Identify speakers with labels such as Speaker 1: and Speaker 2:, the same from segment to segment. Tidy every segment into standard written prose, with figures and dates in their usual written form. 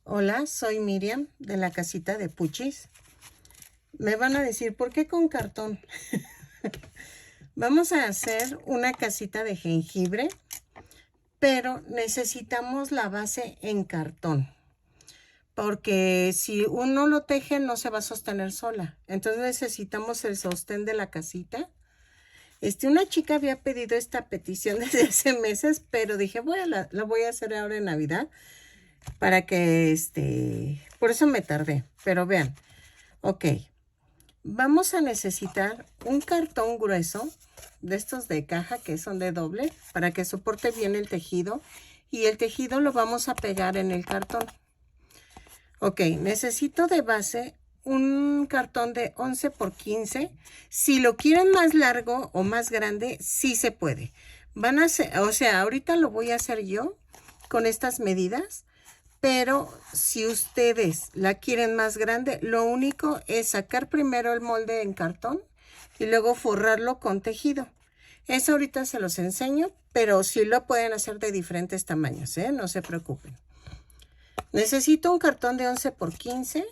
Speaker 1: Hola, soy Miriam de la casita de Puchis. Me van a decir, ¿por qué con cartón? Vamos a hacer una casita de jengibre, pero necesitamos la base en cartón, porque si uno lo teje no se va a sostener sola. Entonces necesitamos el sostén de la casita. Una chica había pedido esta petición desde hace meses, pero dije, bueno, la voy a hacer ahora en Navidad para que, por eso me tardé. Pero vean, ok. Vamos a necesitar un cartón grueso, de estos de caja que son de doble, para que soporte bien el tejido. Y el tejido lo vamos a pegar en el cartón. Ok, necesito de base un cartón de 11 por 15. Si lo quieren más largo o más grande, sí se puede. Van a hacer, o sea, ahorita lo voy a hacer yo con estas medidas. Pero si ustedes la quieren más grande, lo único es sacar primero el molde en cartón y luego forrarlo con tejido. Eso ahorita se los enseño, pero sí lo pueden hacer de diferentes tamaños, ¿eh? No se preocupen. Necesito un cartón de 11 por 15.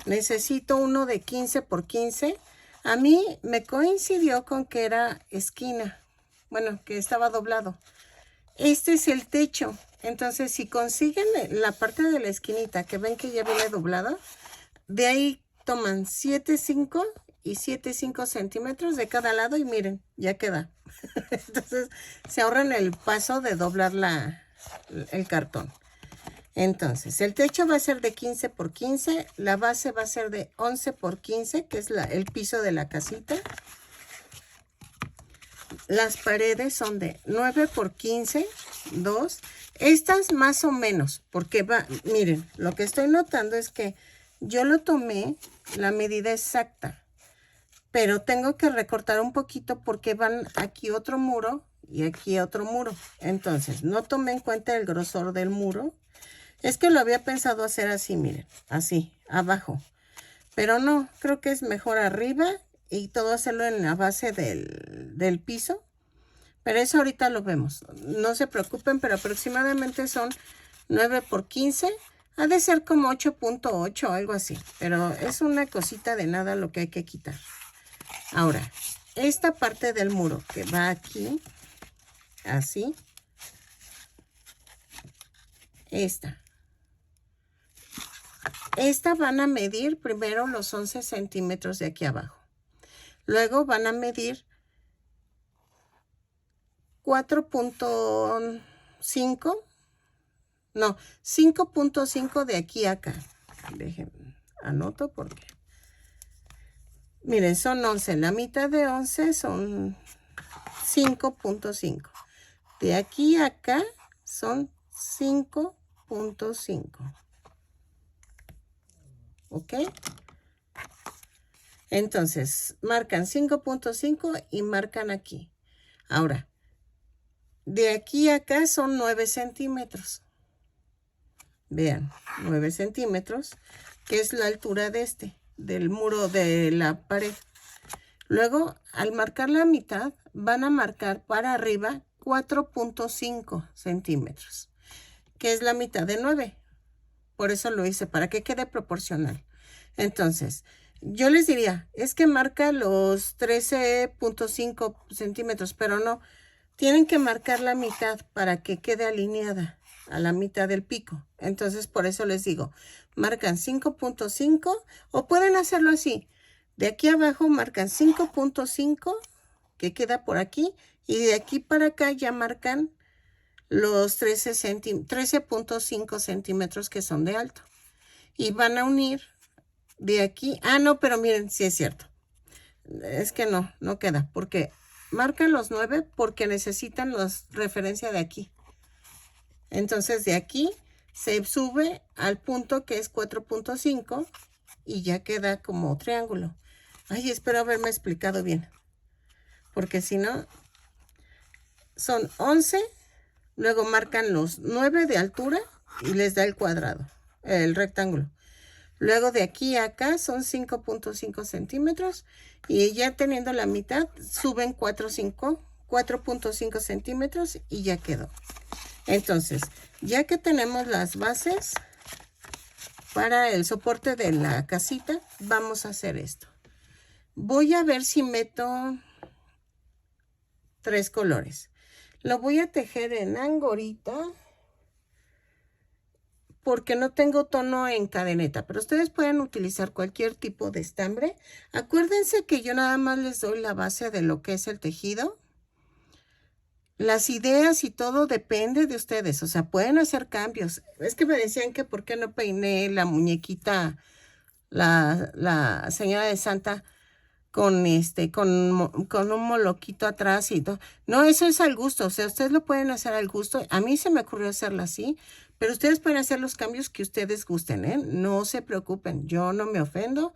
Speaker 1: Necesito uno de 15 por 15. A mí me coincidió con que era esquina. Bueno, que estaba doblado. Este es el techo. Entonces, si consiguen la parte de la esquinita que ven que ya viene doblada, de ahí toman 7,5 y 7,5 centímetros de cada lado y miren, ya queda. Entonces, se ahorran el paso de doblar el cartón. Entonces, el techo va a ser de 15 por 15, la base va a ser de 11 por 15, que es el piso de la casita. Las paredes son de 9 por 15, 2. Estas más o menos, porque miren, lo que estoy notando es que yo lo tomé la medida exacta, pero tengo que recortar un poquito porque van aquí otro muro y aquí otro muro. Entonces, no tomé en cuenta el grosor del muro. Es que lo había pensado hacer así, miren, así, abajo. Pero no, creo que es mejor arriba y todo hacerlo en la base del piso. Pero eso ahorita lo vemos. No se preocupen, pero aproximadamente son 9 por 15. Ha de ser como 8,8 o algo así. Pero es una cosita de nada lo que hay que quitar. Ahora, esta parte del muro que va aquí, así. Esta van a medir primero los 11 centímetros de aquí abajo. Luego van a medir 4,5. No, 5,5 de aquí a acá. Déjenme, anoto porque. Miren, son 11. La mitad de 11 son 5,5. De aquí a acá son 5,5. ¿Ok? Entonces, marcan 5,5 y marcan aquí. Ahora, de aquí a acá son 9 centímetros. Vean, 9 centímetros, que es la altura del muro de la pared. Luego, al marcar la mitad, van a marcar para arriba 4,5 centímetros, que es la mitad de 9. Por eso lo hice, para que quede proporcional. Entonces, yo les diría, es que marca los 13,5 centímetros, pero no, tienen que marcar la mitad para que quede alineada a la mitad del pico. Entonces, por eso les digo, marcan 5,5 o pueden hacerlo así. De aquí abajo marcan 5,5, que queda por aquí, y de aquí para acá ya marcan los 13,5 centímetros que son de alto. Y van a unir de aquí. Ah, no, pero miren, sí es cierto. Es que no queda, porque marcan los 9 porque necesitan los referencia de aquí. Entonces de aquí se sube al punto que es 4,5 y ya queda como triángulo. Ay, espero haberme explicado bien, porque si no, son 11, luego marcan los 9 de altura y les da el cuadrado, el rectángulo. Luego de aquí a acá son 5,5 centímetros y ya teniendo la mitad suben 4,5 centímetros y ya quedó. Entonces, ya que tenemos las bases para el soporte de la casita, vamos a hacer esto. Voy a ver si meto 3 colores. Lo voy a tejer en angorita porque no tengo tono en cadeneta, pero ustedes pueden utilizar cualquier tipo de estambre. Acuérdense que yo nada más les doy la base de lo que es el tejido. Las ideas y todo depende de ustedes, o sea, pueden hacer cambios. Es que me decían que por qué no peiné la muñequita, la señora de Santa, con un moloquito atrás y todo. No, eso es al gusto, o sea, ustedes lo pueden hacer al gusto. A mí se me ocurrió hacerla así, pero ustedes pueden hacer los cambios que ustedes gusten, ¿eh? No se preocupen, yo no me ofendo.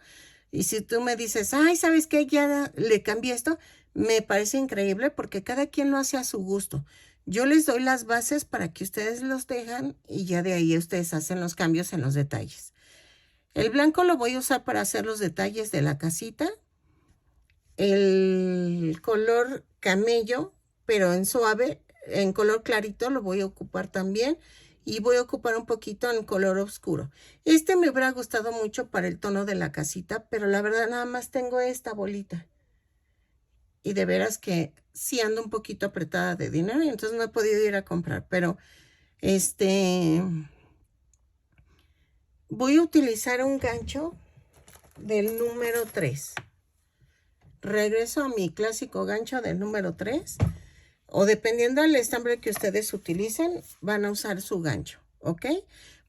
Speaker 1: Y si tú me dices, ay, ¿sabes qué? Ya le cambié esto, me parece increíble porque cada quien lo hace a su gusto. Yo les doy las bases para que ustedes los dejan y ya de ahí ustedes hacen los cambios en los detalles. El blanco lo voy a usar para hacer los detalles de la casita. El color camello, pero en suave, en color clarito, lo voy a ocupar también. Y voy a ocupar un poquito en color oscuro. Este me hubiera gustado mucho para el tono de la casita, pero la verdad nada más tengo esta bolita. Y de veras que sí ando un poquito apretada de dinero y entonces no he podido ir a comprar. Pero voy a utilizar un gancho del número 3. Regreso a mi clásico gancho del número 3. O dependiendo del estambre que ustedes utilicen, van a usar su gancho, ¿ok?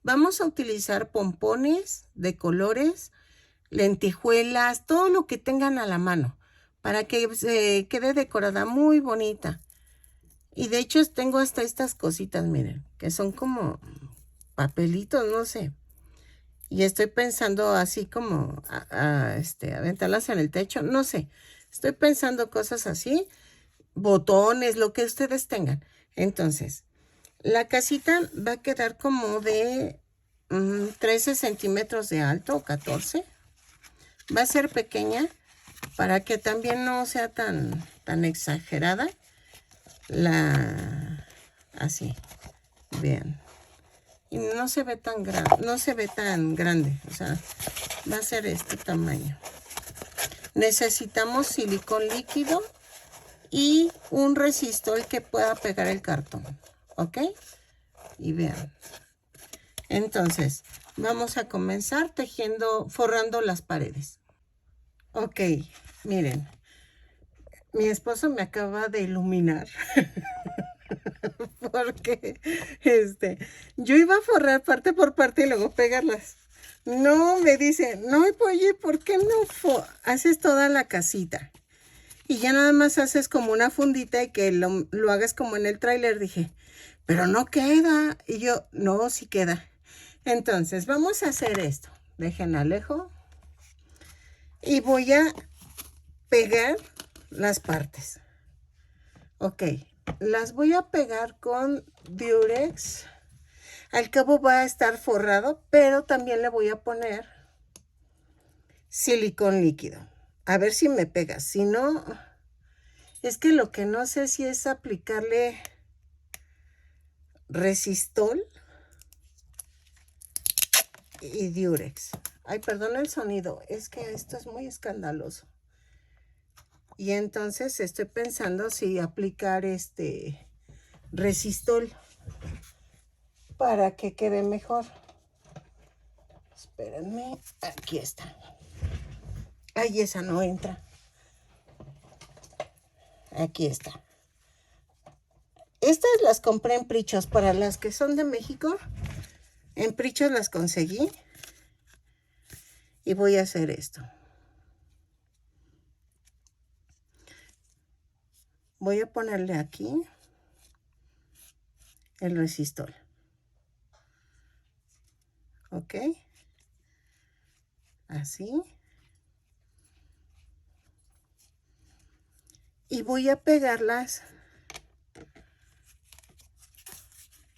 Speaker 1: Vamos a utilizar pompones de colores, lentejuelas, todo lo que tengan a la mano, para que se quede decorada muy bonita. Y de hecho tengo hasta estas cositas, miren, que son como papelitos, no sé. Y estoy pensando así como aventarlas en el techo, no sé. Estoy pensando cosas así, botones, lo que ustedes tengan. Entonces, la casita va a quedar como de 13 centímetros de alto o 14. Va a ser pequeña para que también no sea tan exagerada. Así, vean. Y no se ve tan grande, o sea, va a ser este tamaño. Necesitamos silicón líquido y un resistor que pueda pegar el cartón, ¿ok? Y vean. Entonces, vamos a comenzar forrando las paredes. Ok, miren. Mi esposo me acaba de iluminar. Porque yo iba a forrar parte por parte y luego pegarlas. No, me dice, no, oye, ¿por qué no haces toda la casita? Y ya nada más haces como una fundita y que lo hagas como en el tráiler. Dije, pero no queda. Y yo, no, sí queda. Entonces, vamos a hacer esto. Dejen alejo. Y voy a pegar las partes. Ok, las voy a pegar con Durex. Al cabo va a estar forrado, pero también le voy a poner silicón líquido. A ver si me pega. Si no, es que lo que no sé si es aplicarle resistol y Durex. Ay, perdón el sonido. Es que esto es muy escandaloso. Y entonces estoy pensando si aplicar resistol para que quede mejor. Espérenme, aquí está. Ay, esa no entra. Aquí está. Estas las compré en Prichos. Para las que son de México, en Prichos las conseguí. Y voy a hacer esto. Voy a ponerle aquí el resistor. ¿Ok? Así. Y voy a pegarlas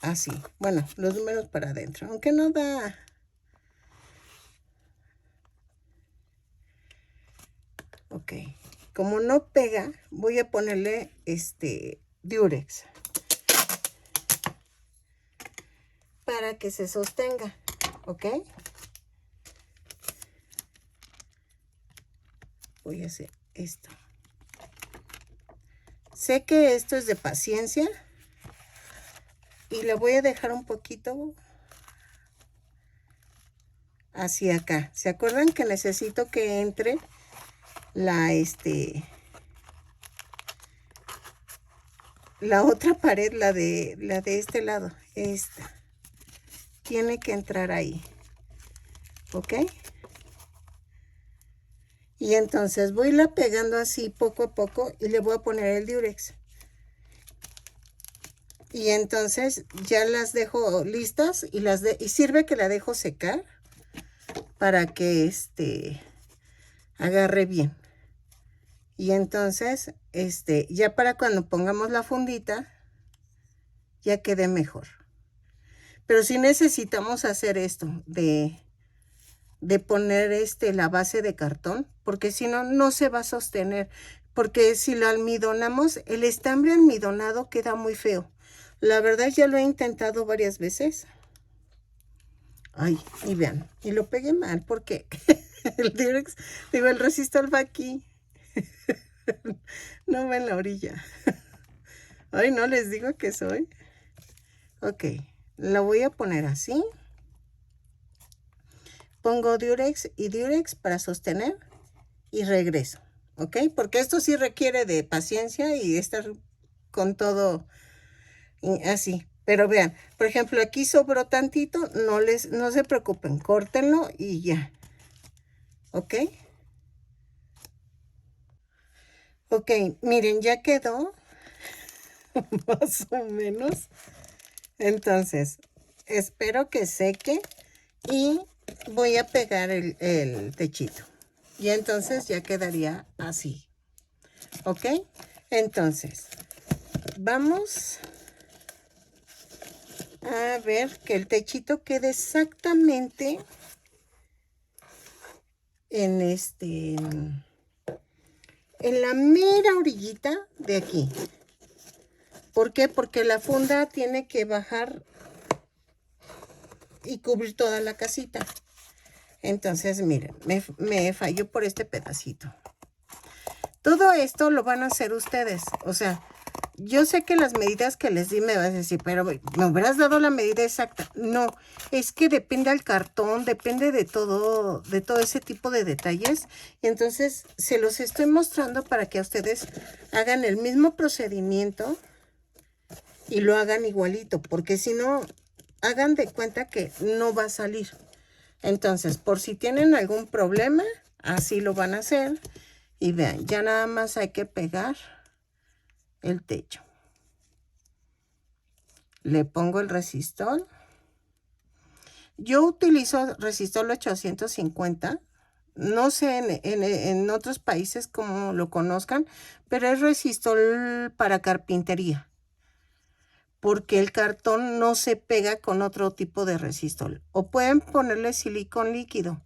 Speaker 1: así. Bueno, los números para adentro. Aunque no da. Ok. Como no pega, voy a ponerle Durex. para que se sostenga, ¿ok? Voy a hacer esto. Sé que esto es de paciencia y le voy a dejar un poquito hacia acá. ¿Se acuerdan que necesito que entre la otra pared, la de este lado? Esta tiene que entrar ahí, ¿ok? Y entonces voy la pegando así poco a poco y le voy a poner el Durex. Y entonces ya las dejo listas y sirve que la dejo secar para que agarre bien. Y entonces ya para cuando pongamos la fundita ya quede mejor. Pero sí necesitamos hacer esto de poner la base de cartón, porque si no, no se va a sostener. Porque si lo almidonamos, el estambre almidonado queda muy feo. La verdad ya lo he intentado varias veces. Ay, y vean, y lo pegué mal porque el Durex, el resistor va aquí. No va en la orilla. Ay, no les digo que soy. Ok, lo voy a poner así. Pongo Durex y Durex para sostener y regreso, ¿ok? Porque esto sí requiere de paciencia y estar con todo así. Pero vean, por ejemplo, aquí sobró tantito, no se preocupen, córtenlo y ya, ¿ok? Ok, miren, ya quedó más o menos. Entonces, espero que seque y voy a pegar el techito. Y entonces ya quedaría así. ¿Ok? Entonces, vamos a ver que el techito quede exactamente en en la mera orillita de aquí. ¿Por qué? Porque la funda tiene que bajar y cubrir toda la casita. Entonces, miren, me falló por este pedacito. Todo esto lo van a hacer ustedes. O sea, yo sé que las medidas que les di me vas a decir, pero ¿me hubieras dado la medida exacta? No, es que depende del cartón, depende de todo ese tipo de detalles. Y entonces se los estoy mostrando para que ustedes hagan el mismo procedimiento y lo hagan igualito, porque si no, hagan de cuenta que no va a salir. Entonces, por si tienen algún problema, así lo van a hacer. Y vean, ya nada más hay que pegar el techo. Le pongo el resistol. Yo utilizo resistol 850. No sé en otros países cómo lo conozcan, pero es resistol para carpintería. Porque el cartón no se pega con otro tipo de resistol. O pueden ponerle silicón líquido.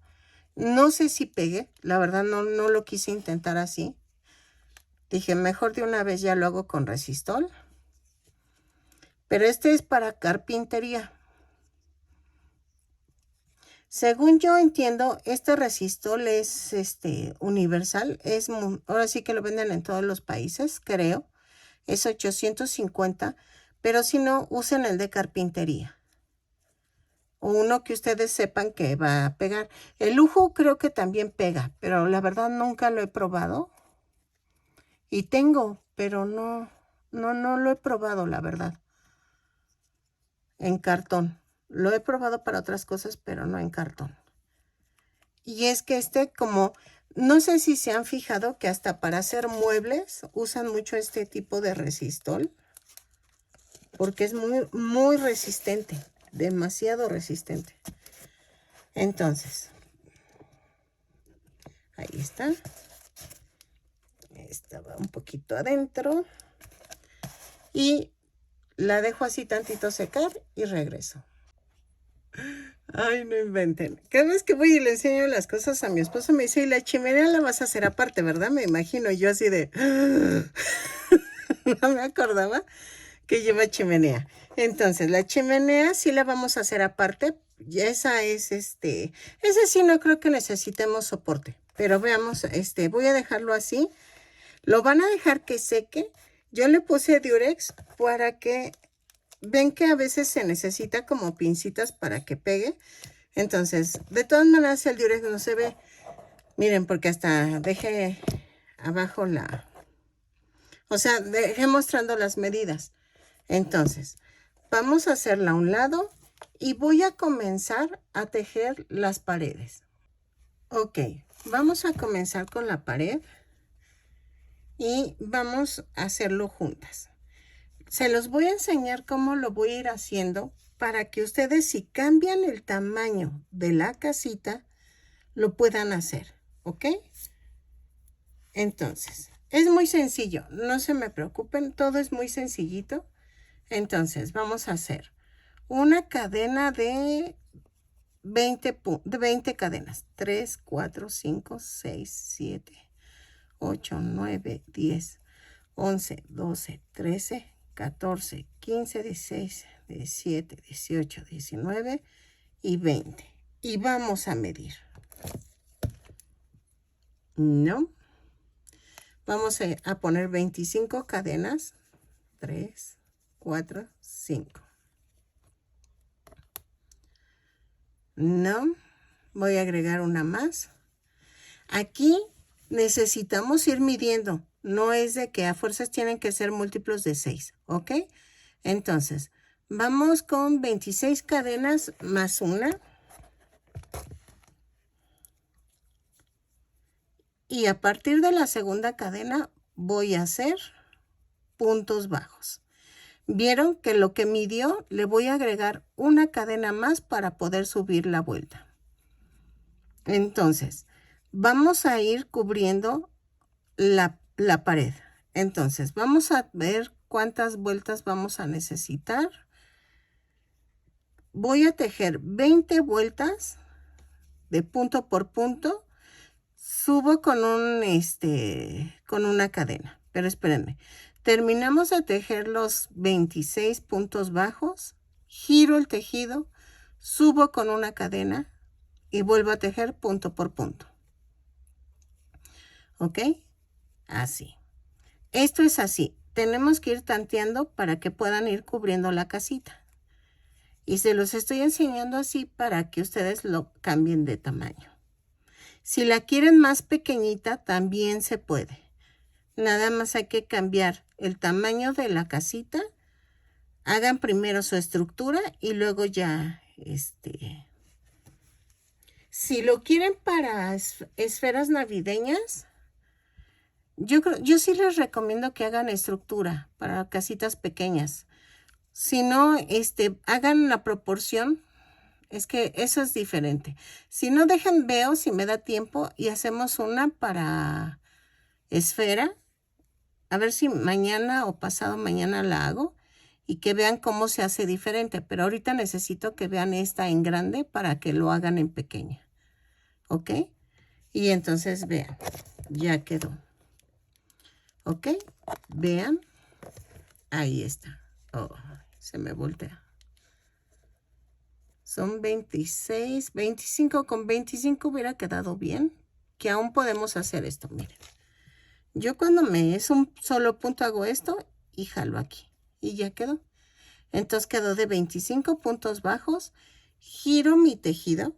Speaker 1: No sé si pegue, la verdad no lo quise intentar así. Dije, mejor de una vez ya lo hago con resistol. Pero este es para carpintería. Según yo entiendo, este resistol es universal. Ahora sí que lo venden en todos los países, creo. Es 850, pero si no, usen el de carpintería. O uno que ustedes sepan que va a pegar. El lujo creo que también pega, pero la verdad nunca lo he probado. Y tengo, pero no lo he probado, la verdad. En cartón. Lo he probado para otras cosas, pero no en cartón. Y es que como, no sé si se han fijado que hasta para hacer muebles usan mucho este tipo de resistol. Porque es muy, muy resistente. Demasiado resistente. Entonces, ahí está. Esta va un poquito adentro. Y la dejo así tantito secar y regreso. Ay, no inventen. Cada vez que voy y le enseño las cosas a mi esposo me dice, y la chimenea la vas a hacer aparte, ¿verdad? Me imagino yo así de... No me acordaba que lleva chimenea. Entonces, la chimenea sí la vamos a hacer aparte. Y esa es, ese sí no creo que necesitemos soporte. Pero veamos, voy a dejarlo así. Lo van a dejar que seque. Yo le puse Durex para que, ven que a veces se necesita como pincitas para que pegue. Entonces, de todas maneras el Durex no se ve. Miren, porque hasta dejé abajo dejé mostrando las medidas. Entonces, vamos a hacerla a un lado y voy a comenzar a tejer las paredes. Ok, vamos a comenzar con la pared y vamos a hacerlo juntas. Se los voy a enseñar cómo lo voy a ir haciendo para que ustedes, si cambian el tamaño de la casita, lo puedan hacer, ¿ok? Entonces, es muy sencillo, no se me preocupen, todo es muy sencillito. Entonces, vamos a hacer una cadena de 20 cadenas. 3, 4, 5, 6, 7, 8, 9, 10, 11, 12, 13, 14, 15, 16, 17, 18, 19 y 20. Y vamos a medir. ¿No? Vamos a poner 25 cadenas. 3, 4, 5. No, voy a agregar una más. Aquí necesitamos ir midiendo. No es de que a fuerzas tienen que ser múltiplos de 6, ¿ok? Entonces, vamos con 26 cadenas más una. Y a partir de la segunda cadena voy a hacer puntos bajos. Vieron que lo que midió le voy a agregar una cadena más para poder subir la vuelta. Entonces, vamos a ir cubriendo la pared. Entonces, vamos a ver cuántas vueltas vamos a necesitar. Voy a tejer 20 vueltas de punto por punto. Subo con con una cadena. Pero espérenme. Terminamos de tejer los 26 puntos bajos. Giro el tejido. Subo con una cadena. Y vuelvo a tejer punto por punto. ¿Ok? Así. Esto es así. Tenemos que ir tanteando para que puedan ir cubriendo la casita. Y se los estoy enseñando así para que ustedes lo cambien de tamaño. Si la quieren más pequeñita, también se puede. Nada más hay que cambiar el tamaño de la casita. Hagan primero su estructura y luego ya, si lo quieren para esferas navideñas, yo sí les recomiendo que hagan estructura para casitas pequeñas. Si no, hagan la proporción. Es que eso es diferente. Si no, veo si me da tiempo y hacemos una para esfera. A ver si mañana o pasado mañana la hago y que vean cómo se hace diferente. Pero ahorita necesito que vean esta en grande para que lo hagan en pequeña. ¿Ok? Y entonces vean, ya quedó. ¿Ok? Vean. Ahí está. Oh, se me voltea. Son 26, 25 con 25 hubiera quedado bien. Que aún podemos hacer esto, miren. Yo cuando me es un solo punto hago esto y jalo aquí. Y ya quedó. Entonces quedó de 25 puntos bajos. Giro mi tejido.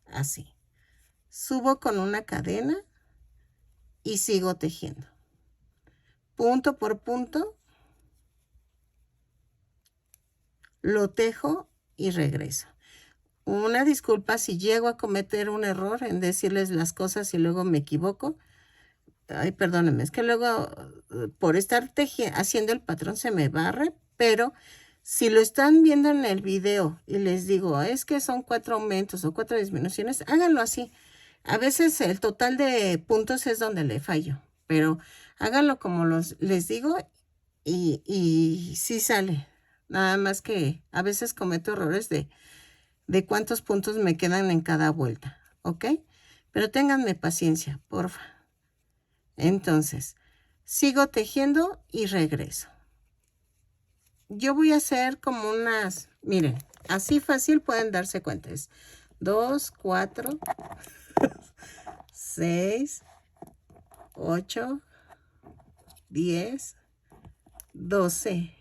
Speaker 1: Así. Subo con una cadena y sigo tejiendo. Punto por punto. Lo tejo y regreso. Una disculpa si llego a cometer un error en decirles las cosas y luego me equivoco. Ay, perdónenme, es que luego por estar haciendo el patrón se me barre, pero si lo están viendo en el video y les digo, es que son 4 aumentos o 4 disminuciones, háganlo así. A veces el total de puntos es donde le fallo, pero háganlo como les digo y sí sale. Nada más que a veces cometo errores de cuántos puntos me quedan en cada vuelta, ¿ok? Pero ténganme paciencia, porfa. Entonces, sigo tejiendo y regreso. yo voy a hacer como unas, miren, así fácil pueden darse cuenta. Es 2, 4, 6, 8, 10, 12.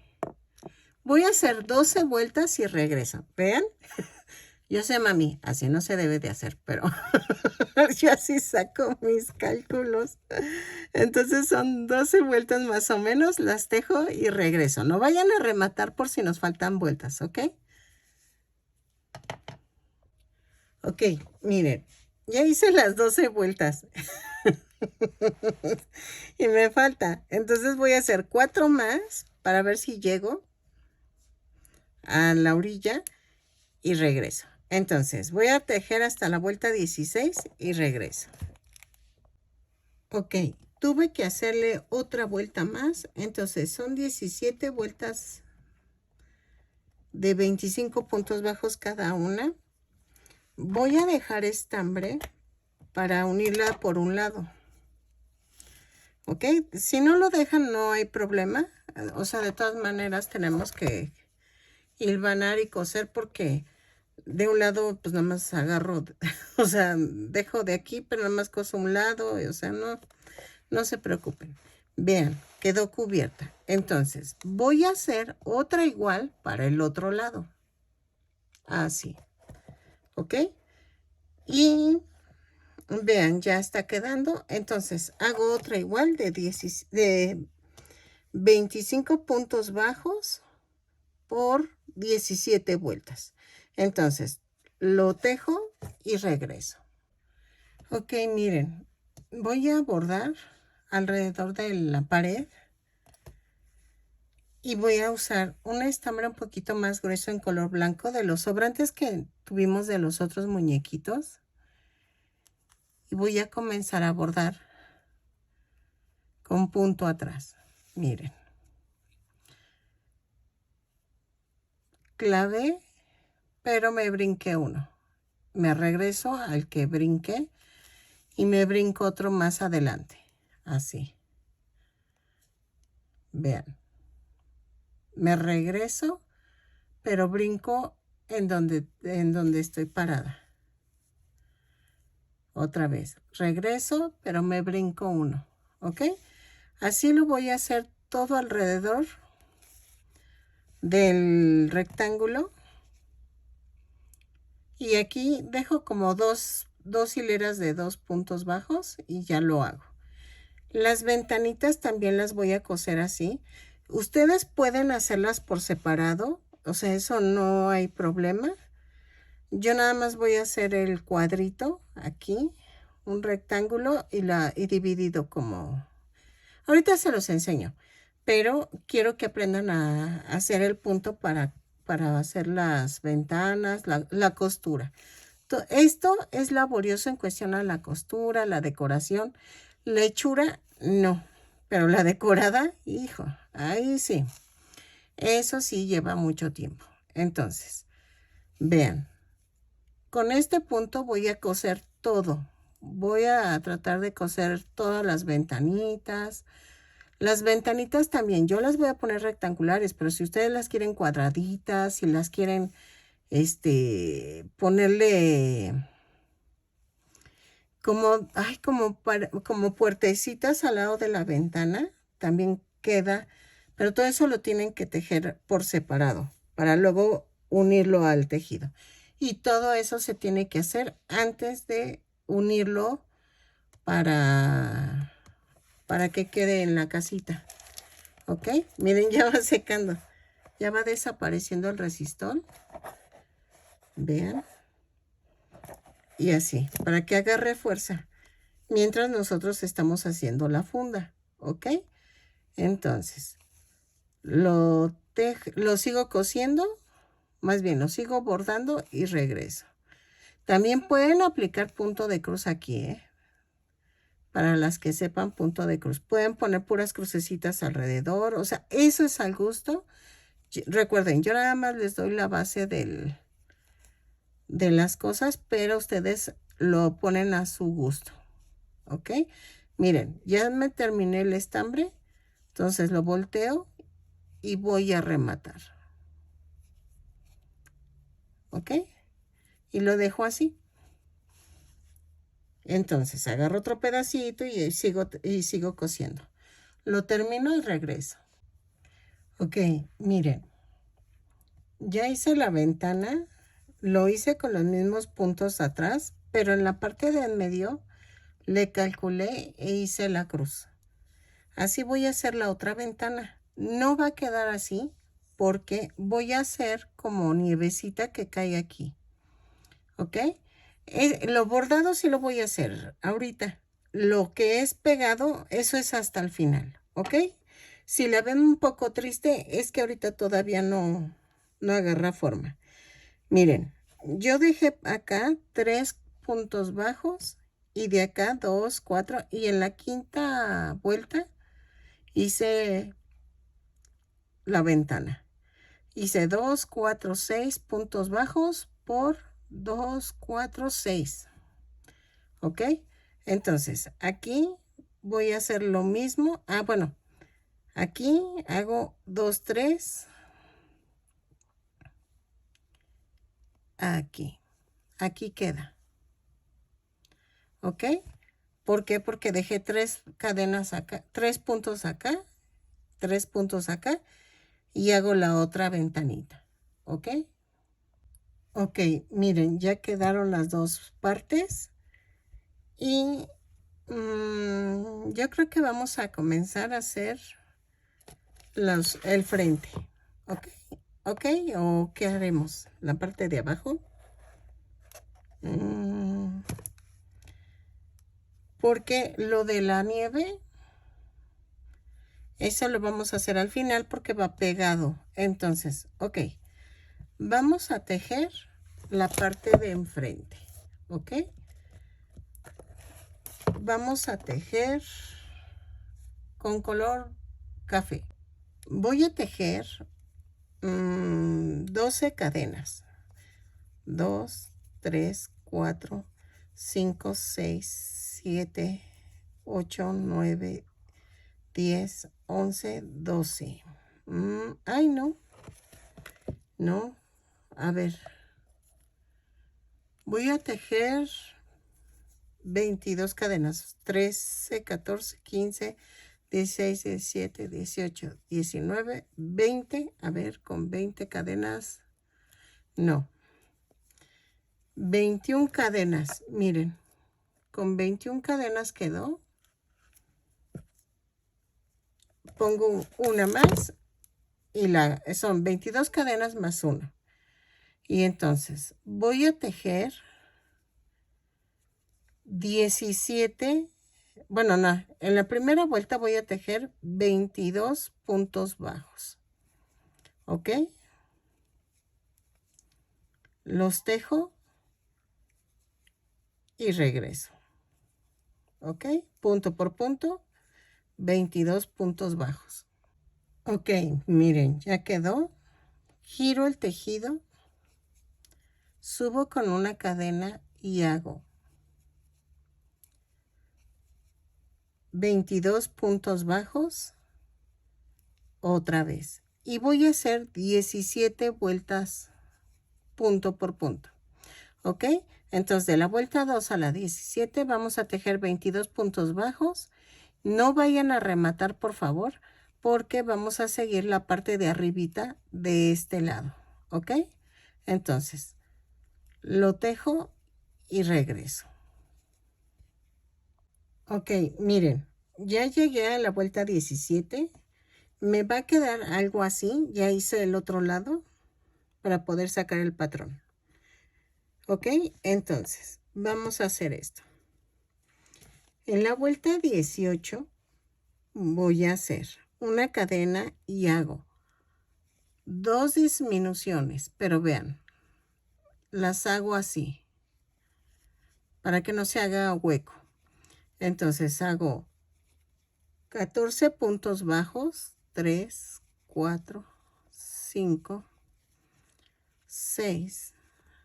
Speaker 1: Voy a hacer 12 vueltas y regreso. ¿Vean? Yo sé, mami, así no se debe de hacer, pero yo así saco mis cálculos. Entonces son 12 vueltas más o menos, las tejo y regreso. No vayan a rematar por si nos faltan vueltas, ¿ok? Ok, miren, ya hice las 12 vueltas. Y me falta. Entonces voy a hacer 4 más para ver si llego a la orilla y regreso. Entonces voy a tejer hasta la vuelta 16 y regreso. Ok, tuve que hacerle otra vuelta más. Entonces son 17 vueltas de 25 puntos bajos cada una. Voy a dejar estambre para unirla por un lado. Ok, si no lo dejan no hay problema. O sea, de todas maneras tenemos que hilvanar y coser porque de un lado pues nada más agarro, o sea, dejo de aquí, pero nada más coso un lado, o sea, no se preocupen. Vean, quedó cubierta. Entonces, voy a hacer otra igual para el otro lado. Así, ¿ok? Y vean, ya está quedando. Entonces, hago otra igual de 25 puntos bajos por 17 vueltas. Entonces, lo tejo y regreso. Ok, miren, voy a bordar alrededor de la pared y voy a usar un estambre un poquito más grueso en color blanco de los sobrantes que tuvimos de los otros muñequitos. Y voy a comenzar a bordar con punto atrás. Miren. Clavé, pero me brinqué uno. Me regreso al que brinqué y me brinco otro más adelante. Así. Vean. Me regreso, pero brinco en donde estoy parada. Otra vez. Regreso, pero me brinco uno. ¿Ok? Así lo voy a hacer todo alrededor del rectángulo. Y aquí dejo como dos hileras de 2 puntos bajos y ya lo hago. Las ventanitas también las voy a coser así. Ustedes pueden hacerlas por separado, o sea, eso no hay problema. Yo nada más voy a hacer el cuadrito aquí, un rectángulo y dividido como... Ahorita se los enseño, pero quiero que aprendan a hacer el punto para hacer las ventanas, la costura. Esto es laborioso en cuestión a la costura, la decoración. La hechura, no. Pero la decorada, hijo, ahí sí. Eso sí lleva mucho tiempo. Entonces, vean. Con este punto voy a coser todo. Voy a tratar de coser todas las ventanitas. Las ventanitas también, yo las voy a poner rectangulares, pero si ustedes las quieren cuadraditas, si las quieren, ponerle como puertecitas al lado de la ventana, también queda, pero todo eso lo tienen que tejer por separado, para luego unirlo al tejido. Y todo eso se tiene que hacer antes de unirlo para que quede en la casita. ¿Ok? Miren, ya va secando. Ya va desapareciendo el resistol. Vean. Y así, para que agarre fuerza. Mientras nosotros estamos haciendo la funda. ¿Ok? Entonces, lo sigo cosiendo. Más bien, lo sigo bordando y regreso. También pueden aplicar punto de cruz aquí, ¿eh? Para las que sepan punto de cruz. Pueden poner puras crucecitas alrededor. O sea, eso es al gusto. Recuerden, yo nada más les doy la base de las cosas, pero ustedes lo ponen a su gusto. ¿Ok? Miren, ya me terminé el estambre. Entonces lo volteo y voy a rematar. ¿Ok? Y lo dejo así. Entonces agarro otro pedacito y sigo cosiendo. Lo termino y regreso. Ok, miren. Ya hice la ventana. Lo hice con los mismos puntos atrás, pero en la parte de en medio le calculé e hice la cruz. Así voy a hacer la otra ventana. No va a quedar así porque voy a hacer como nievecita que cae aquí. ¿Ok? Lo bordado sí lo voy a hacer ahorita. Lo que es pegado, eso es hasta el final. ¿Ok? Si la ven un poco triste, es que ahorita todavía no agarra forma. Miren, yo dejé acá 3 puntos bajos y de acá 2, 4 y en la quinta vuelta hice la ventana. Hice 2, 4, 6 puntos bajos por 2, 4, 6. ¿Ok? Entonces, aquí voy a hacer lo mismo. Ah, bueno, aquí hago 2, 3. Aquí. Aquí queda. ¿Ok? ¿Por qué? Porque dejé 3 cadenas acá, 3 puntos acá, 3 puntos acá y hago la otra ventanita. ¿Ok? Ok, miren, ya quedaron las dos partes y yo creo que vamos a comenzar a hacer el frente. ¿Ok? ¿Ok? ¿O qué haremos? ¿La parte de abajo? Porque lo de la nieve, eso lo vamos a hacer al final porque va pegado. Entonces, ok. Vamos a tejer la parte de enfrente. ¿Ok? Vamos a tejer con color café. Voy a tejer 12 cadenas. 2, 3, 4, 5, 6, 7, 8, 9, 10, 11, 12. Ay, no. No. A ver. Voy a tejer 22 cadenas. 13, 14, 15, 16, 17, 18, 19, 20. A ver, con 20 cadenas. No. 21 cadenas. Miren. Con 21 cadenas quedó. Pongo una más y son 22 cadenas más una. Y entonces voy a tejer 17. Bueno, no, en la primera vuelta voy a tejer 22 puntos bajos. ¿Ok? Los tejo y regreso. ¿Ok? Punto por punto, 22 puntos bajos. Ok, miren, ya quedó. Giro el tejido, subo con una cadena y hago 22 puntos bajos otra vez. Y voy a hacer 17 vueltas punto por punto. ¿Ok? Entonces, de la vuelta 2 a la 17 vamos a tejer 22 puntos bajos. No vayan a rematar, por favor, porque vamos a seguir la parte de arribita de este lado. ¿Ok? Entonces, lo tejo y regreso. Ok, miren, ya llegué a la vuelta 17. Me va a quedar algo así. Ya hice el otro lado para poder sacar el patrón. ¿Ok? Entonces, vamos a hacer esto. En la vuelta 18 voy a hacer una cadena y hago 2 disminuciones, pero vean, las hago así para que no se haga hueco. Entonces hago 14 puntos bajos, 3, 4, 5, 6,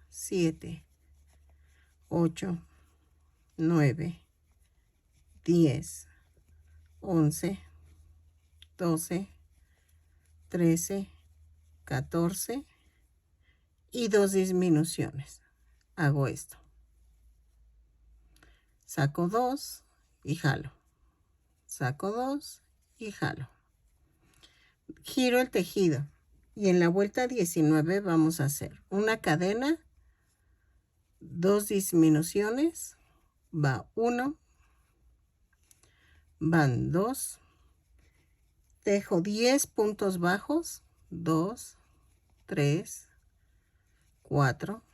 Speaker 1: 7, 8, 9, 10, 11, 12, 13, 14 y 2 disminuciones. Hago esto. Saco 2 y jalo. Saco 2 y jalo. Giro el tejido y en la vuelta 19 vamos a hacer una cadena, 2 disminuciones, va 1, van 2, tejo 10 puntos bajos, 2, 3, 4,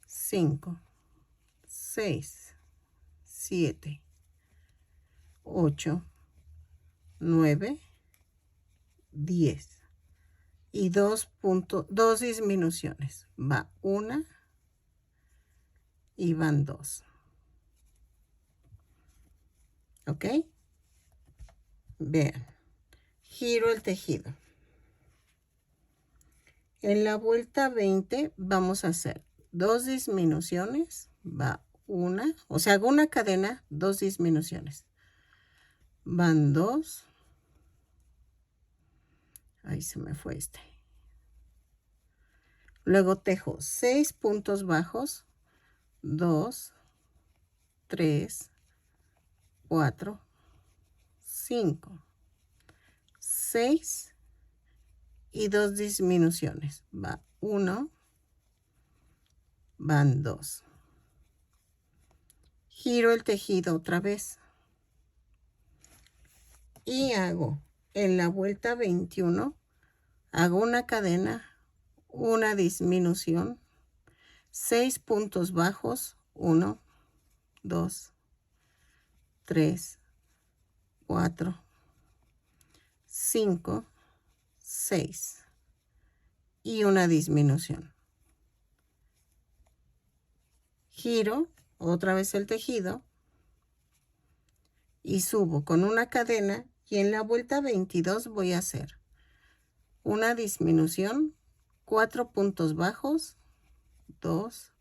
Speaker 1: 5, 6, 7, 8, 9, 10 y 2 disminuciones. Va 1 y van 2. ¿Ok? Vean. Giro el tejido. En la vuelta 20 vamos a hacer 2 disminuciones. Va 1, o sea, hago una cadena, 2 disminuciones. Van 2. Ahí se me fue este. Luego tejo 6 puntos bajos. 2, 3, 4, 5, 6 y 2 disminuciones. Va 1, van 2. Giro el tejido otra vez. Y hago en la vuelta 21, hago una cadena, una disminución, 6 puntos bajos, 1, 2, 3, 4, 5, 6 y una disminución. Giro otra vez el tejido y subo con una cadena y en la vuelta 22 voy a hacer una disminución, 4 puntos bajos, 2,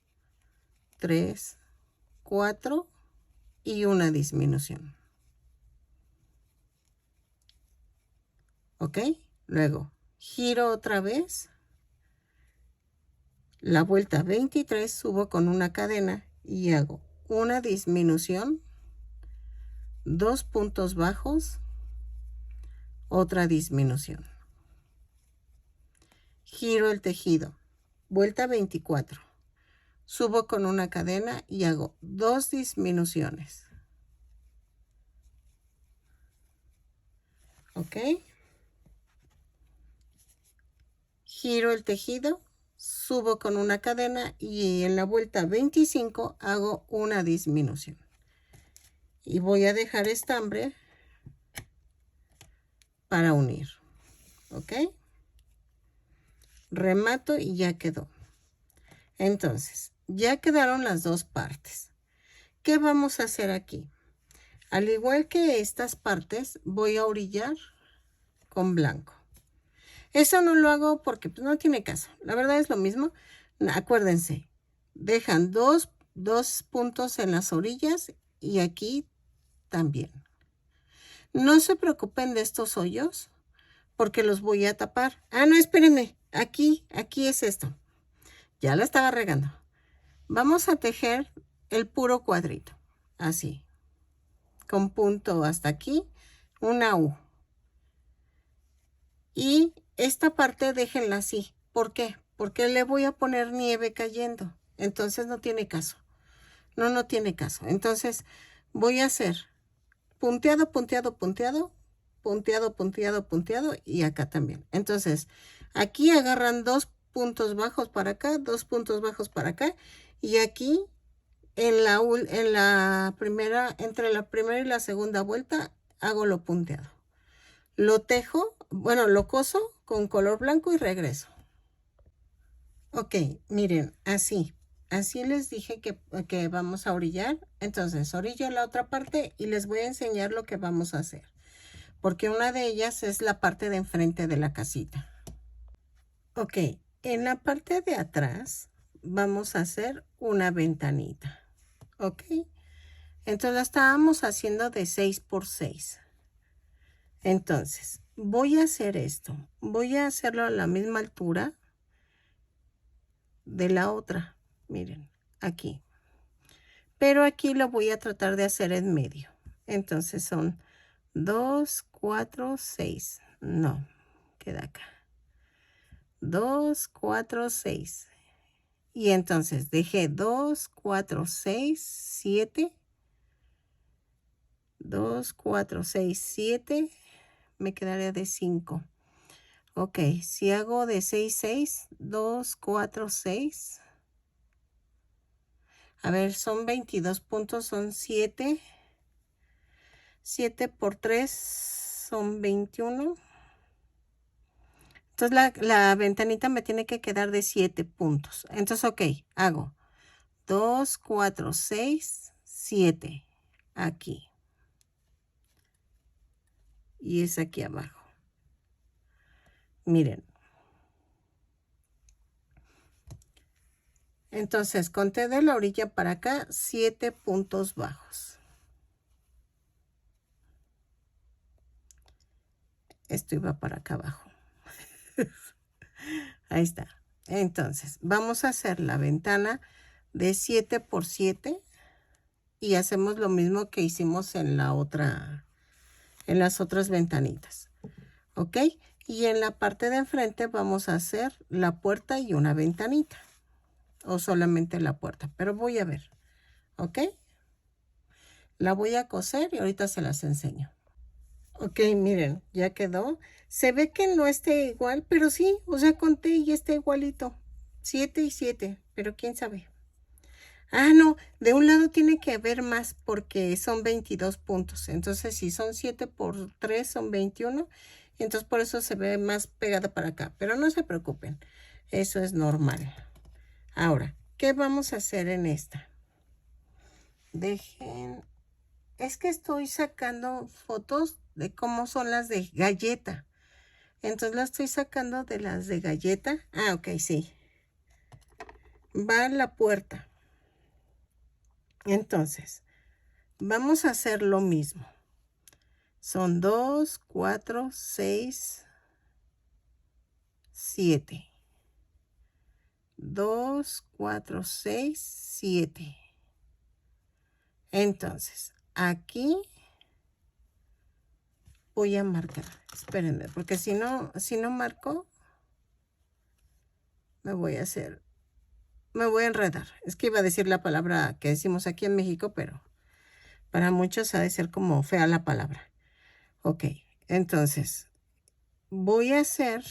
Speaker 1: 3, 4 y una disminución. ¿Ok? Luego giro otra vez. La vuelta 23 subo con una cadena y hago una disminución, 2 puntos bajos, otra disminución. Giro el tejido. Vuelta 24. Subo con una cadena y hago 2 disminuciones. ¿Ok? Giro el tejido, subo con una cadena y en la vuelta 25 hago una disminución. Y voy a dejar estambre para unir. ¿Ok? Remato y ya quedó. Entonces, ya quedaron las dos partes. ¿Qué vamos a hacer aquí? Al igual que estas partes, voy a orillar con blanco. Eso no lo hago porque pues, no tiene caso. La verdad es lo mismo. Acuérdense, dejan dos puntos en las orillas y aquí también. No se preocupen de estos hoyos porque los voy a tapar. Ah, no, espérenme. Aquí es esto. Ya la estaba regando. Vamos a tejer el puro cuadrito. Así. Con punto hasta aquí. Una U. Y esta parte déjenla así. ¿Por qué? Porque le voy a poner nieve cayendo. Entonces no tiene caso. No tiene caso. Entonces voy a hacer punteado, punteado, punteado, punteado, punteado, punteado y acá también. Entonces aquí agarran 2 puntos bajos para acá, 2 puntos bajos para acá y aquí en la primera, entre la primera y la segunda vuelta hago lo punteado. Lo tejo, bueno, lo coso con color blanco y regreso. Ok, miren, así les dije que vamos a orillar. Entonces, orillo la otra parte y les voy a enseñar lo que vamos a hacer. Porque una de ellas es la parte de enfrente de la casita. Ok, en la parte de atrás vamos a hacer una ventanita. Ok, entonces la estábamos haciendo de 6 por 6. Entonces, voy a hacer esto. Voy a hacerlo a la misma altura de la otra. Miren, aquí. Pero aquí lo voy a tratar de hacer en medio. Entonces son 2, 4, 6. No, queda acá. 2, 4, 6. Y entonces dejé 2, 4, 6, 7. 2, 4, 6, 7. Me quedaría de 5. Ok, si hago de 6, 6, 2, 4, 6. A ver, son 22 puntos, son 7. 7 por 3 son 21. Entonces la ventanita me tiene que quedar de 7 puntos. Entonces, ok, hago 2, 4, 6, 7. Aquí. Y es aquí abajo. Miren. Entonces, conté de la orilla para acá 7 puntos bajos. Esto iba para acá abajo. Ahí está. Entonces, vamos a hacer la ventana de 7 por 7 y hacemos lo mismo que hicimos en la otra, en las otras ventanitas. ¿Ok? Y en la parte de enfrente vamos a hacer la puerta y una ventanita. O solamente la puerta. Pero voy a ver. ¿Ok? La voy a coser y ahorita se las enseño. Ok, miren, ya quedó. Se ve que no esté igual, pero sí, o sea, conté y está igualito. 7 y 7, pero quién sabe. Ah, no, de un lado tiene que haber más porque son 22 puntos. Entonces, si son 7 por 3 son 21. Entonces, por eso se ve más pegada para acá. Pero no se preocupen, eso es normal. Ahora, ¿qué vamos a hacer en esta? Dejen... Es que estoy sacando fotos de cómo son las de galleta. Entonces la estoy sacando de las de galleta. Ah, ok, sí. Va a la puerta. Entonces, vamos a hacer lo mismo. Son 2, 4, 6, 7. 2, 4, 6, 7. Entonces, aquí voy a marcar. Espérenme, porque si no marco, me voy a enredar. Es que iba a decir la palabra que decimos aquí en México, pero para muchos ha de ser como fea la palabra. Ok, entonces voy a hacer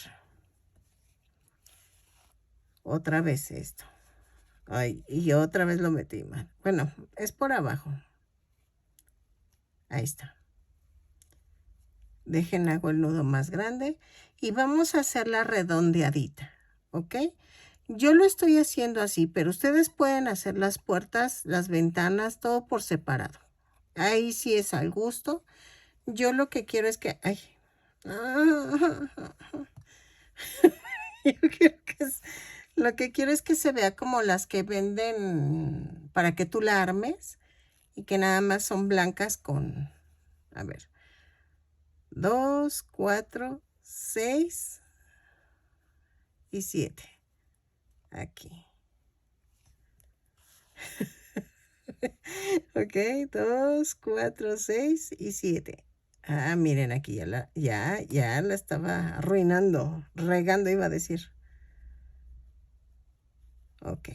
Speaker 1: otra vez esto. Ay, y otra vez lo metí mal. Bueno, es por abajo. Ahí está. Dejen, hago el nudo más grande y vamos a hacer la redondeadita. ¿Ok? Yo lo estoy haciendo así, pero ustedes pueden hacer las puertas, las ventanas, todo por separado. Ahí sí es al gusto. Yo lo que quiero es que... Ay. Yo quiero lo que quiero es que se vea como las que venden para que tú la armes y que nada más son blancas con... A ver. 2, 4, 6 y 7. Aquí. Ok, 2, 4, 6 y 7. Ah, miren, aquí ya la estaba arruinando, regando iba a decir. Ok.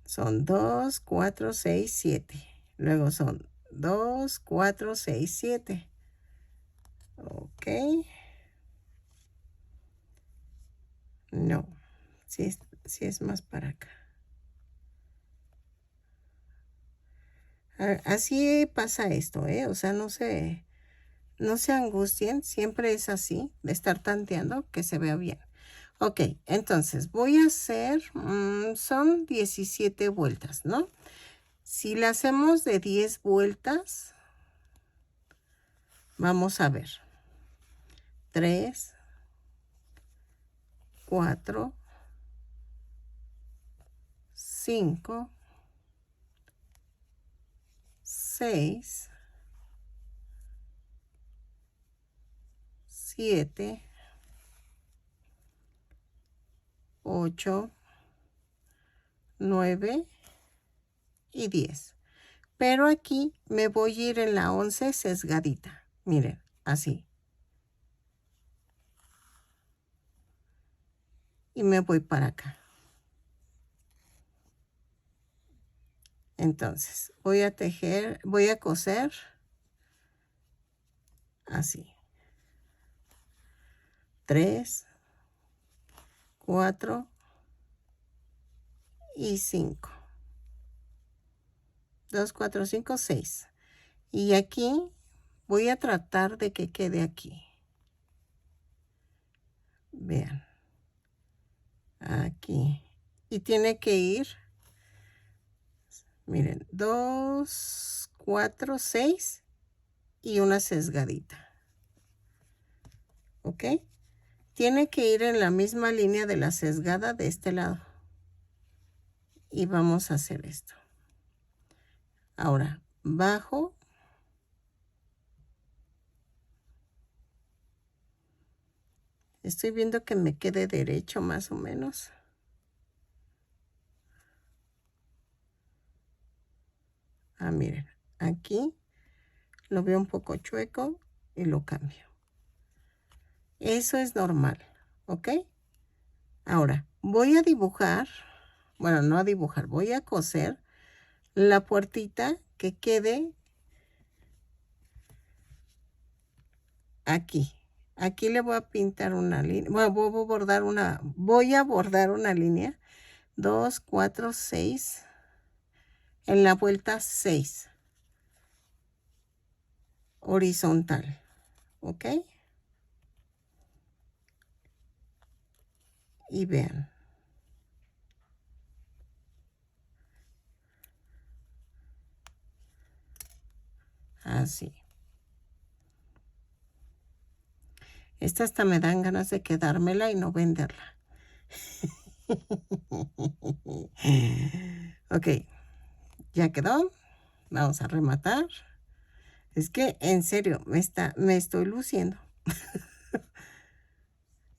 Speaker 1: Son 2, 4, 6, 7. Luego son 2, 4, 6, 7. Ok. No, sí es más para acá. Así pasa esto, ¿eh? O sea, no se angustien, siempre es así, de estar tanteando, que se vea bien. Ok, entonces voy a hacer, son 17 vueltas, ¿no? Si la hacemos de 10 vueltas, vamos a ver. 3, 4, 5, 6, 7, 8, 9 y 10. Pero aquí me voy a ir en la 11 sesgadita. Miren, así. Y me voy para acá. Entonces, voy a tejer, voy a coser así. 3, 4 y 5. 2, 4, 5, 6. Y aquí voy a tratar de que quede aquí. Vean. Aquí. Y tiene que ir, miren, 2, 4, 6 y una sesgadita. ¿Ok? Tiene que ir en la misma línea de la sesgada de este lado. Y vamos a hacer esto. Ahora, bajo. Estoy viendo que me quede derecho más o menos. Ah, miren, aquí lo veo un poco chueco y lo cambio. Eso es normal, ¿ok? Ahora, voy a dibujar, bueno, no a dibujar, voy a coser la puertita que quede aquí. Aquí le voy a pintar una línea, bueno, voy a bordar una línea, 2, 4, 6, en la vuelta 6, horizontal, ¿ok? Y vean. Así. Esta hasta me dan ganas de quedármela y no venderla. Ok, ya quedó. Vamos a rematar. Es que en serio, me estoy luciendo.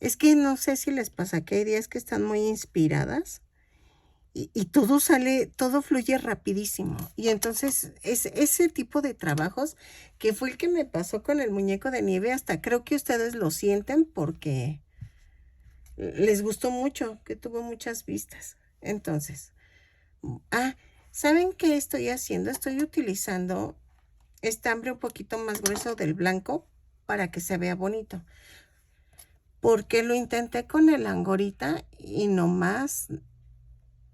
Speaker 1: Es que no sé si les pasa que hay días que están muy inspiradas y todo sale, todo fluye rapidísimo. Y entonces es ese tipo de trabajos que fue el que me pasó con el muñeco de nieve. Hasta creo que ustedes lo sienten porque les gustó mucho, que tuvo muchas vistas. Entonces, ¿saben qué estoy haciendo? Estoy utilizando estambre un poquito más grueso del blanco para que se vea bonito. Porque lo intenté con el angorita y nomás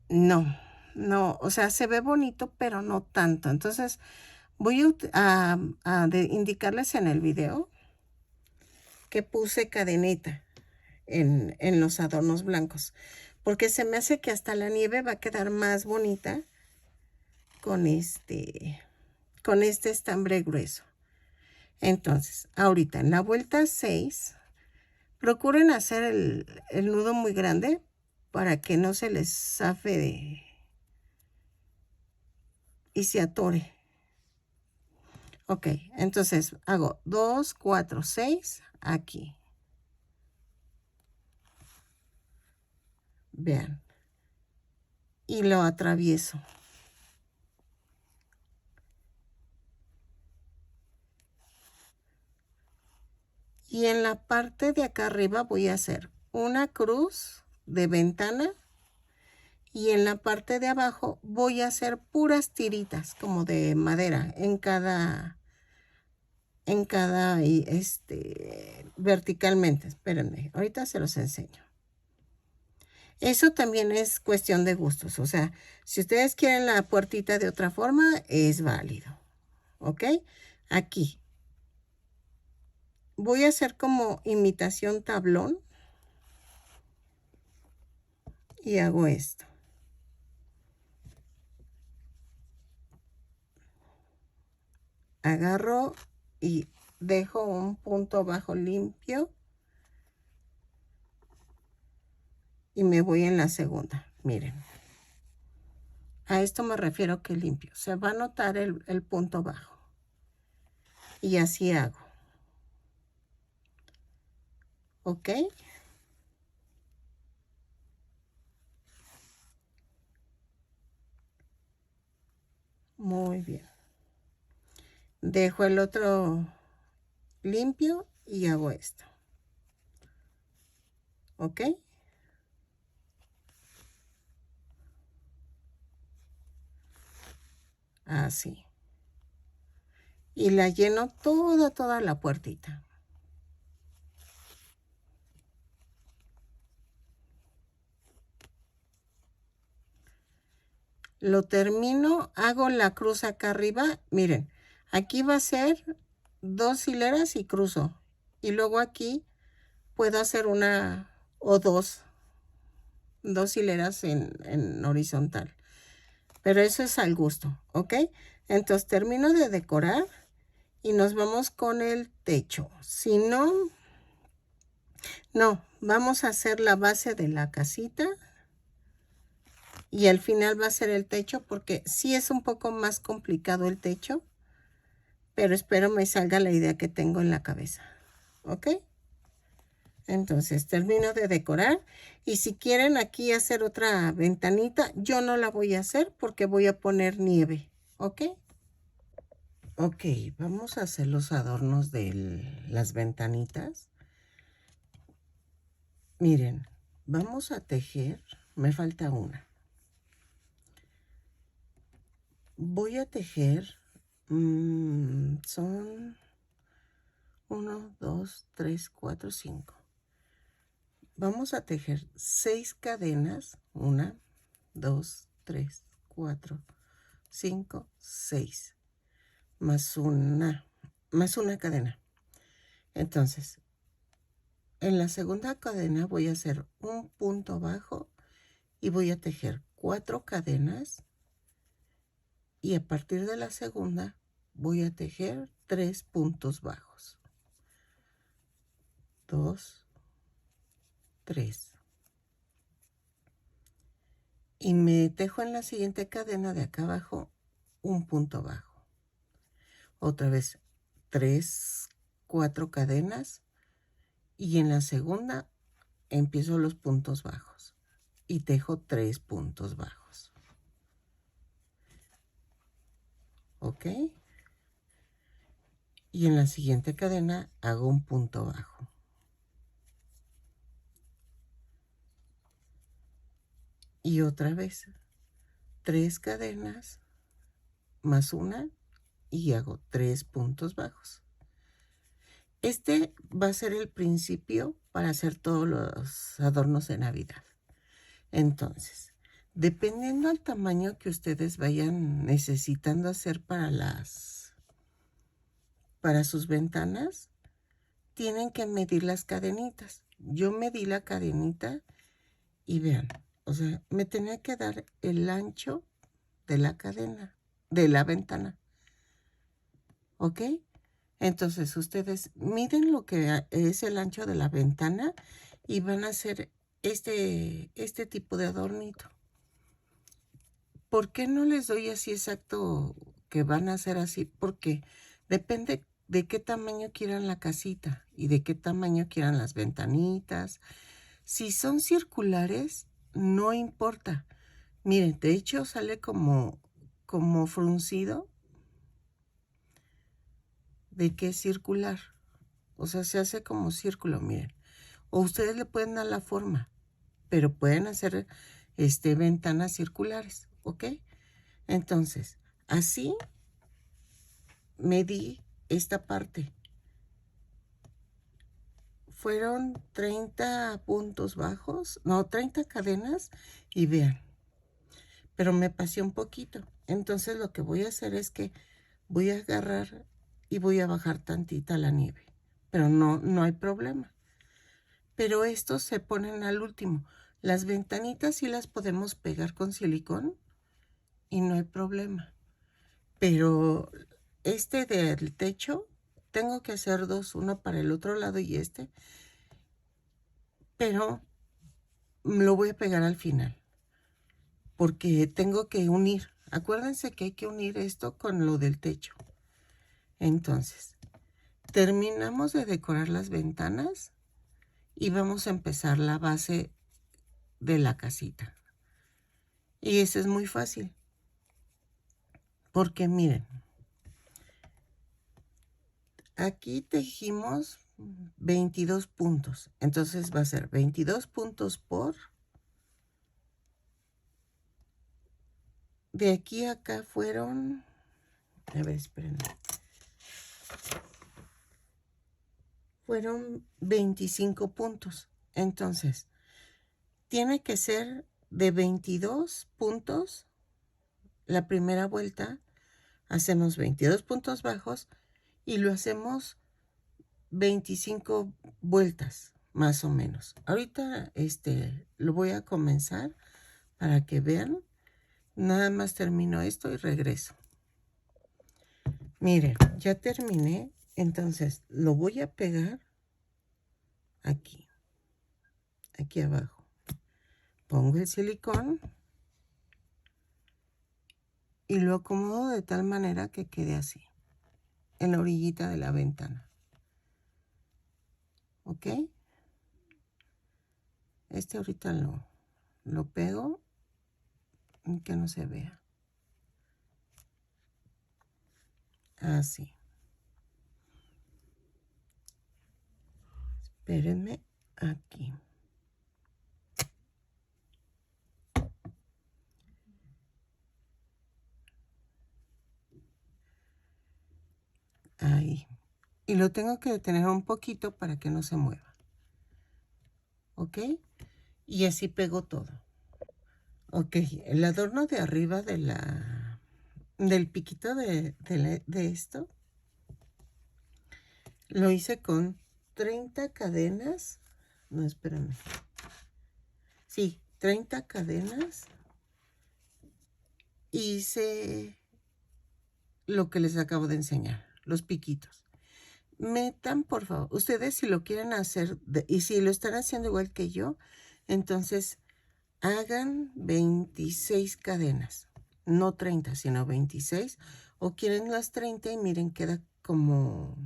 Speaker 1: no, o sea, se ve bonito, pero no tanto. Entonces, voy a indicarles en el video que puse cadeneta en los adornos blancos, porque se me hace que hasta la nieve va a quedar más bonita con este estambre grueso. Entonces, ahorita en la vuelta 6, procuren hacer el nudo muy grande para que no se les zafe y se atore. Ok, entonces hago 2, 4, 6 aquí. Vean. Y lo atravieso. Y en la parte de acá arriba voy a hacer una cruz de ventana. Y en la parte de abajo voy a hacer puras tiritas como de madera en cada verticalmente. Espérenme, ahorita se los enseño. Eso también es cuestión de gustos. O sea, si ustedes quieren la puertita de otra forma, es válido. ¿Ok? Aquí. Voy a hacer como imitación tablón. Y hago esto. Agarro y dejo un punto bajo limpio. Y me voy en la segunda. Miren. A esto me refiero que limpio. Se va a notar el punto bajo. Y así hago. ¿ok? Muy bien. Dejo el otro limpio y hago esto, ¿ok? Así. Y la lleno toda la puertita. Lo termino, hago la cruz acá arriba. Miren, aquí va a ser 2 hileras y cruzo. Y luego aquí puedo hacer una o dos hileras en horizontal. Pero eso es al gusto, ¿ok? Entonces termino de decorar y nos vamos con el techo. Si no, vamos a hacer la base de la casita. Y al final va a ser el techo porque sí es un poco más complicado el techo. Pero espero me salga la idea que tengo en la cabeza. ¿Ok? Entonces termino de decorar. Y si quieren aquí hacer otra ventanita, yo no la voy a hacer porque voy a poner nieve. ¿Ok? Ok, vamos a hacer los adornos de las ventanitas. Miren, vamos a tejer. Me falta una. Voy a tejer. Son 1, 2, 3, 4, 5. Vamos a tejer 6 cadenas. 1, 2, 3, 4, 5, 6. Más una cadena. Entonces, en la segunda cadena voy a hacer un punto bajo y voy a tejer 4 cadenas. Y a partir de la segunda voy a tejer 3 puntos bajos. 2, 3. Y me tejo en la siguiente cadena de acá abajo un punto bajo. Otra vez 3, 4 cadenas. Y en la segunda empiezo los puntos bajos. Y tejo 3 puntos bajos. ¿Ok? Y en la siguiente cadena hago un punto bajo. Y otra vez 3 cadenas más una y hago 3 puntos bajos. Este va a ser el principio para hacer todos los adornos de Navidad. Entonces, dependiendo del tamaño que ustedes vayan necesitando hacer para sus ventanas, tienen que medir las cadenitas. Yo medí la cadenita y vean, o sea, me tenía que dar el ancho de la cadena, de la ventana. ¿Ok? Entonces ustedes miden lo que es el ancho de la ventana y van a hacer este tipo de adornito. ¿Por qué no les doy así exacto que van a hacer así? Porque depende de qué tamaño quieran la casita y de qué tamaño quieran las ventanitas. Si son circulares, no importa. Miren, de hecho sale como fruncido de que es circular. O sea, se hace como círculo, miren. O ustedes le pueden dar la forma, pero pueden hacer ventanas circulares, ¿ok? Entonces, así medí esta parte. Fueron 30 puntos bajos, no, 30 cadenas y vean. Pero me pasé un poquito. Entonces lo que voy a hacer es que voy a agarrar y voy a bajar tantita la nieve. Pero no hay problema. Pero estos se ponen al último. Las ventanitas sí las podemos pegar con silicón y no hay problema. Pero del techo tengo que hacer 2, uno para el otro lado y pero lo voy a pegar al final porque tengo que unir. Acuérdense que hay que unir esto con lo del techo. Entonces, terminamos de decorar las ventanas y vamos a empezar la base de la casita. Y eso es muy fácil, porque miren, aquí tejimos 22 puntos, entonces va a ser 22 puntos por, de aquí a acá fueron, a ver, espérenme, fueron 25 puntos, entonces tiene que ser de 22 puntos la primera vuelta, hacemos 22 puntos bajos y lo hacemos 25 vueltas, más o menos. Ahorita lo voy a comenzar para que vean. Nada más termino esto y regreso. Miren, ya terminé. Entonces lo voy a pegar aquí. Aquí abajo. Pongo el silicón y lo acomodo de tal manera que quede así, en la orillita de la ventana. ¿Ok? Ahorita lo pego y que no se vea. Así. Espérenme aquí. Ahí. Y lo tengo que detener un poquito para que no se mueva. ¿Ok? Y así pego todo. Ok, el adorno de arriba del piquito de esto, lo hice con 30 cadenas. No, espérame. Sí, 30 cadenas. Hice lo que les acabo de enseñar, los piquitos. Metan, por favor, ustedes si lo quieren hacer, y si lo están haciendo igual que yo, entonces hagan 26 cadenas, no 30, sino 26, o quieren las 30 y miren, queda como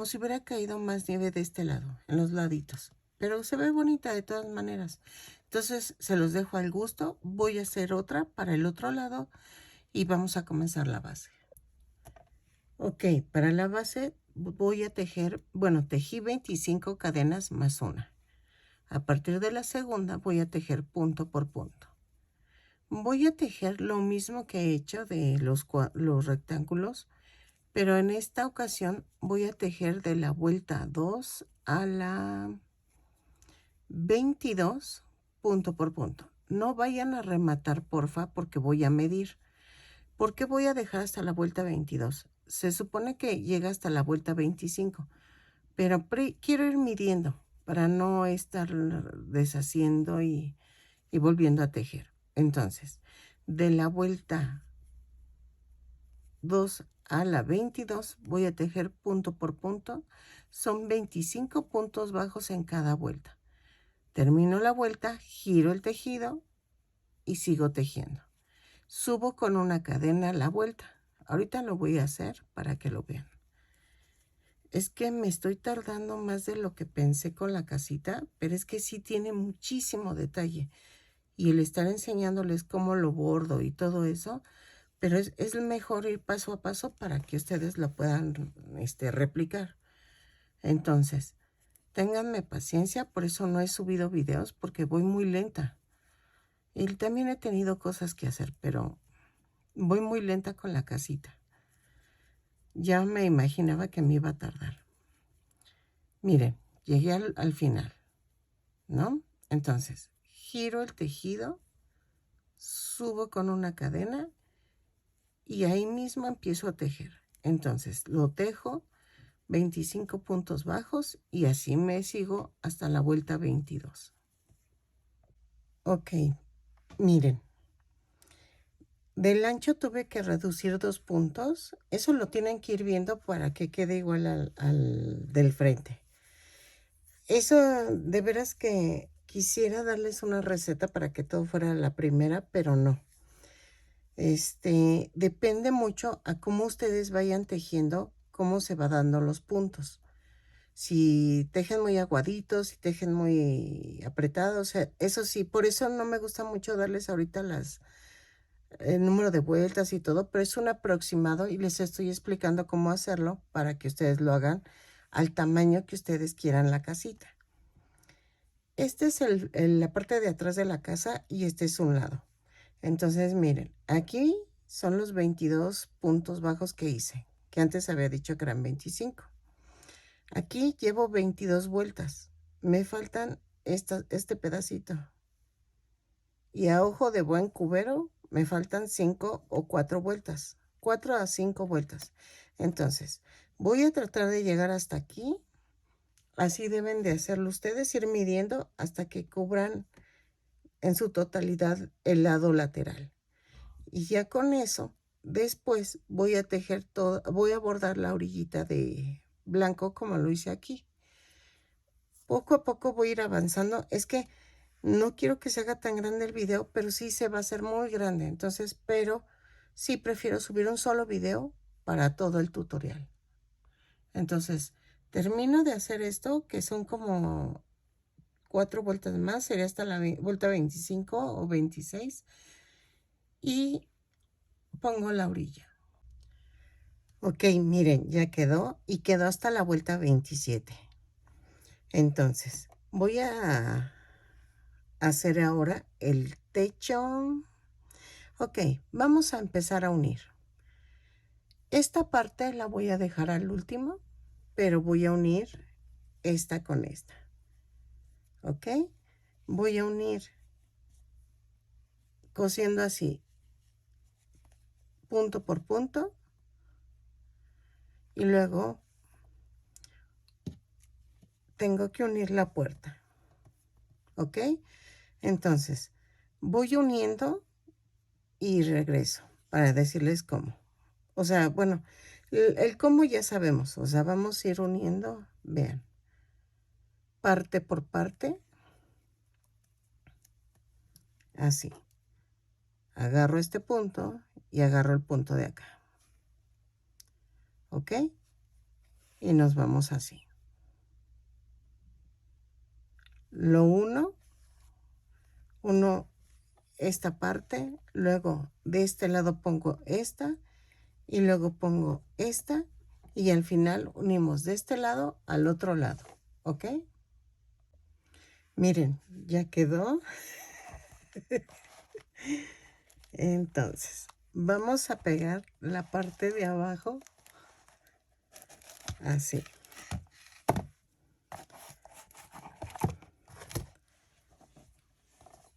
Speaker 1: si hubiera caído más nieve de este lado, en los laditos, pero se ve bonita de todas maneras. Entonces se los dejo al gusto. Voy a hacer otra para el otro lado y vamos a comenzar la base. Ok, para la base voy a tejer, bueno, tejí 25 cadenas más una. A partir de la segunda voy a tejer punto por punto. Voy a tejer lo mismo que he hecho de los rectángulos, pero en esta ocasión voy a tejer de la vuelta 2 a la 22 punto por punto. No vayan a rematar, porfa, porque voy a medir. ¿Por qué voy a dejar hasta la vuelta 22? Se supone que llega hasta la vuelta 25, pero quiero ir midiendo para no estar deshaciendo y volviendo a tejer. Entonces, de la vuelta 2 a la 22 voy a tejer punto por punto. Son 25 puntos bajos en cada vuelta. Termino la vuelta, giro el tejido y sigo tejiendo. Subo con una cadena la vuelta. Ahorita lo voy a hacer para que lo vean. Es que me estoy tardando más de lo que pensé con la casita, pero es que sí tiene muchísimo detalle. Y el estar enseñándoles cómo lo bordo y todo eso, pero es mejor ir paso a paso para que ustedes lo puedan replicar. Entonces, ténganme paciencia, por eso no he subido videos, porque voy muy lenta. Y también he tenido cosas que hacer, pero voy muy lenta con la casita. Ya me imaginaba que me iba a tardar. Miren, llegué al final, ¿no? Entonces, giro el tejido, subo con una cadena y ahí mismo empiezo a tejer. Entonces, lo tejo 25 puntos bajos y así me sigo hasta la vuelta 22. Ok, miren. Del ancho tuve que reducir 2 puntos. Eso lo tienen que ir viendo para que quede igual al del frente. Eso de veras que quisiera darles una receta para que todo fuera la primera, pero no. Depende mucho a cómo ustedes vayan tejiendo, cómo se va dando los puntos. si tejen muy aguaditos, si tejen muy apretados, eso sí, por eso no me gusta mucho darles ahorita el número de vueltas y todo, pero es un aproximado y les estoy explicando cómo hacerlo para que ustedes lo hagan al tamaño que ustedes quieran la casita. Este es la parte de atrás de la casa y este es un lado. Entonces, miren, aquí son los 22 puntos bajos que hice, que antes había dicho que eran 25. Aquí llevo 22 vueltas. Me faltan este pedacito. Y a ojo de buen cubero me faltan 5 o 4 vueltas. 4 a 5 vueltas. Entonces, voy a tratar de llegar hasta aquí. Así deben de hacerlo ustedes, ir midiendo hasta que cubran en su totalidad el lado lateral. Y ya con eso, después voy a tejer todo, voy a bordar la orillita de blanco como lo hice aquí. Poco a poco voy a ir avanzando. Es que no quiero que se haga tan grande el video, pero sí se va a hacer muy grande. Entonces, pero sí prefiero subir un solo video para todo el tutorial. Entonces, termino de hacer esto, que son como 4 vueltas más, sería hasta la vuelta 25 o 26. Y pongo la orilla. Ok, miren, ya quedó y quedó hasta la vuelta 27. Entonces, voy a hacer ahora el techo. Ok, vamos a empezar a unir. Esta parte la voy a dejar al último, pero voy a unir esta con esta. Ok, voy a unir cosiendo así, punto por punto, y luego tengo que unir la puerta. Ok, entonces voy uniendo y regreso para decirles cómo. O sea, bueno, el cómo ya sabemos. O sea, vamos a ir uniendo, vean, parte por parte, así. Agarro este punto y agarro el punto de acá. ¿Ok? Y nos vamos así. Lo uno esta parte, luego de este lado pongo esta y luego pongo esta y al final unimos de este lado al otro lado. ¿Ok? Miren, ya quedó. Entonces, vamos a pegar la parte de abajo así.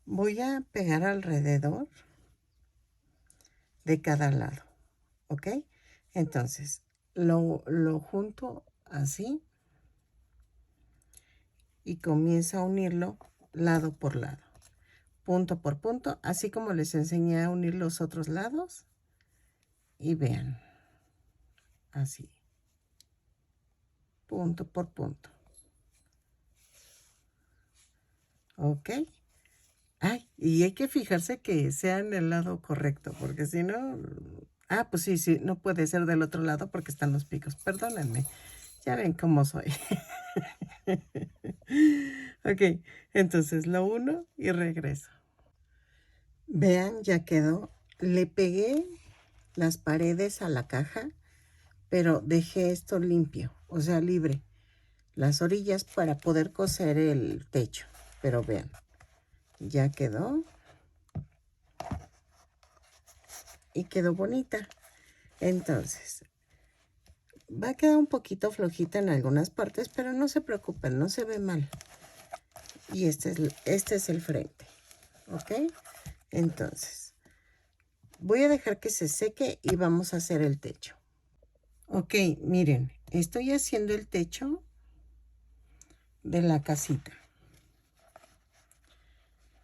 Speaker 1: Voy a pegar alrededor de cada lado, ¿ok? Entonces, lo junto así y comienzo a unirlo lado por lado, punto por punto, así como les enseñé a unir los otros lados. Y vean, así, punto por punto. ¿Ok? Ay, y hay que fijarse que sea en el lado correcto, porque si no... Ah, pues sí, sí, no puede ser del otro lado porque están los picos. Perdónenme, ya ven cómo soy. Ok, entonces lo uno y regreso. Vean, ya quedó. Le pegué las paredes a la caja, pero dejé esto limpio, o sea, libre. Las orillas para poder coser el techo. Pero vean, ya quedó. Y quedó bonita. Entonces, va a quedar un poquito flojita en algunas partes, pero no se preocupen, no se ve mal. Y este es el frente, ¿ok? Entonces, voy a dejar que se seque y vamos a hacer el techo. Ok, miren, estoy haciendo el techo de la casita.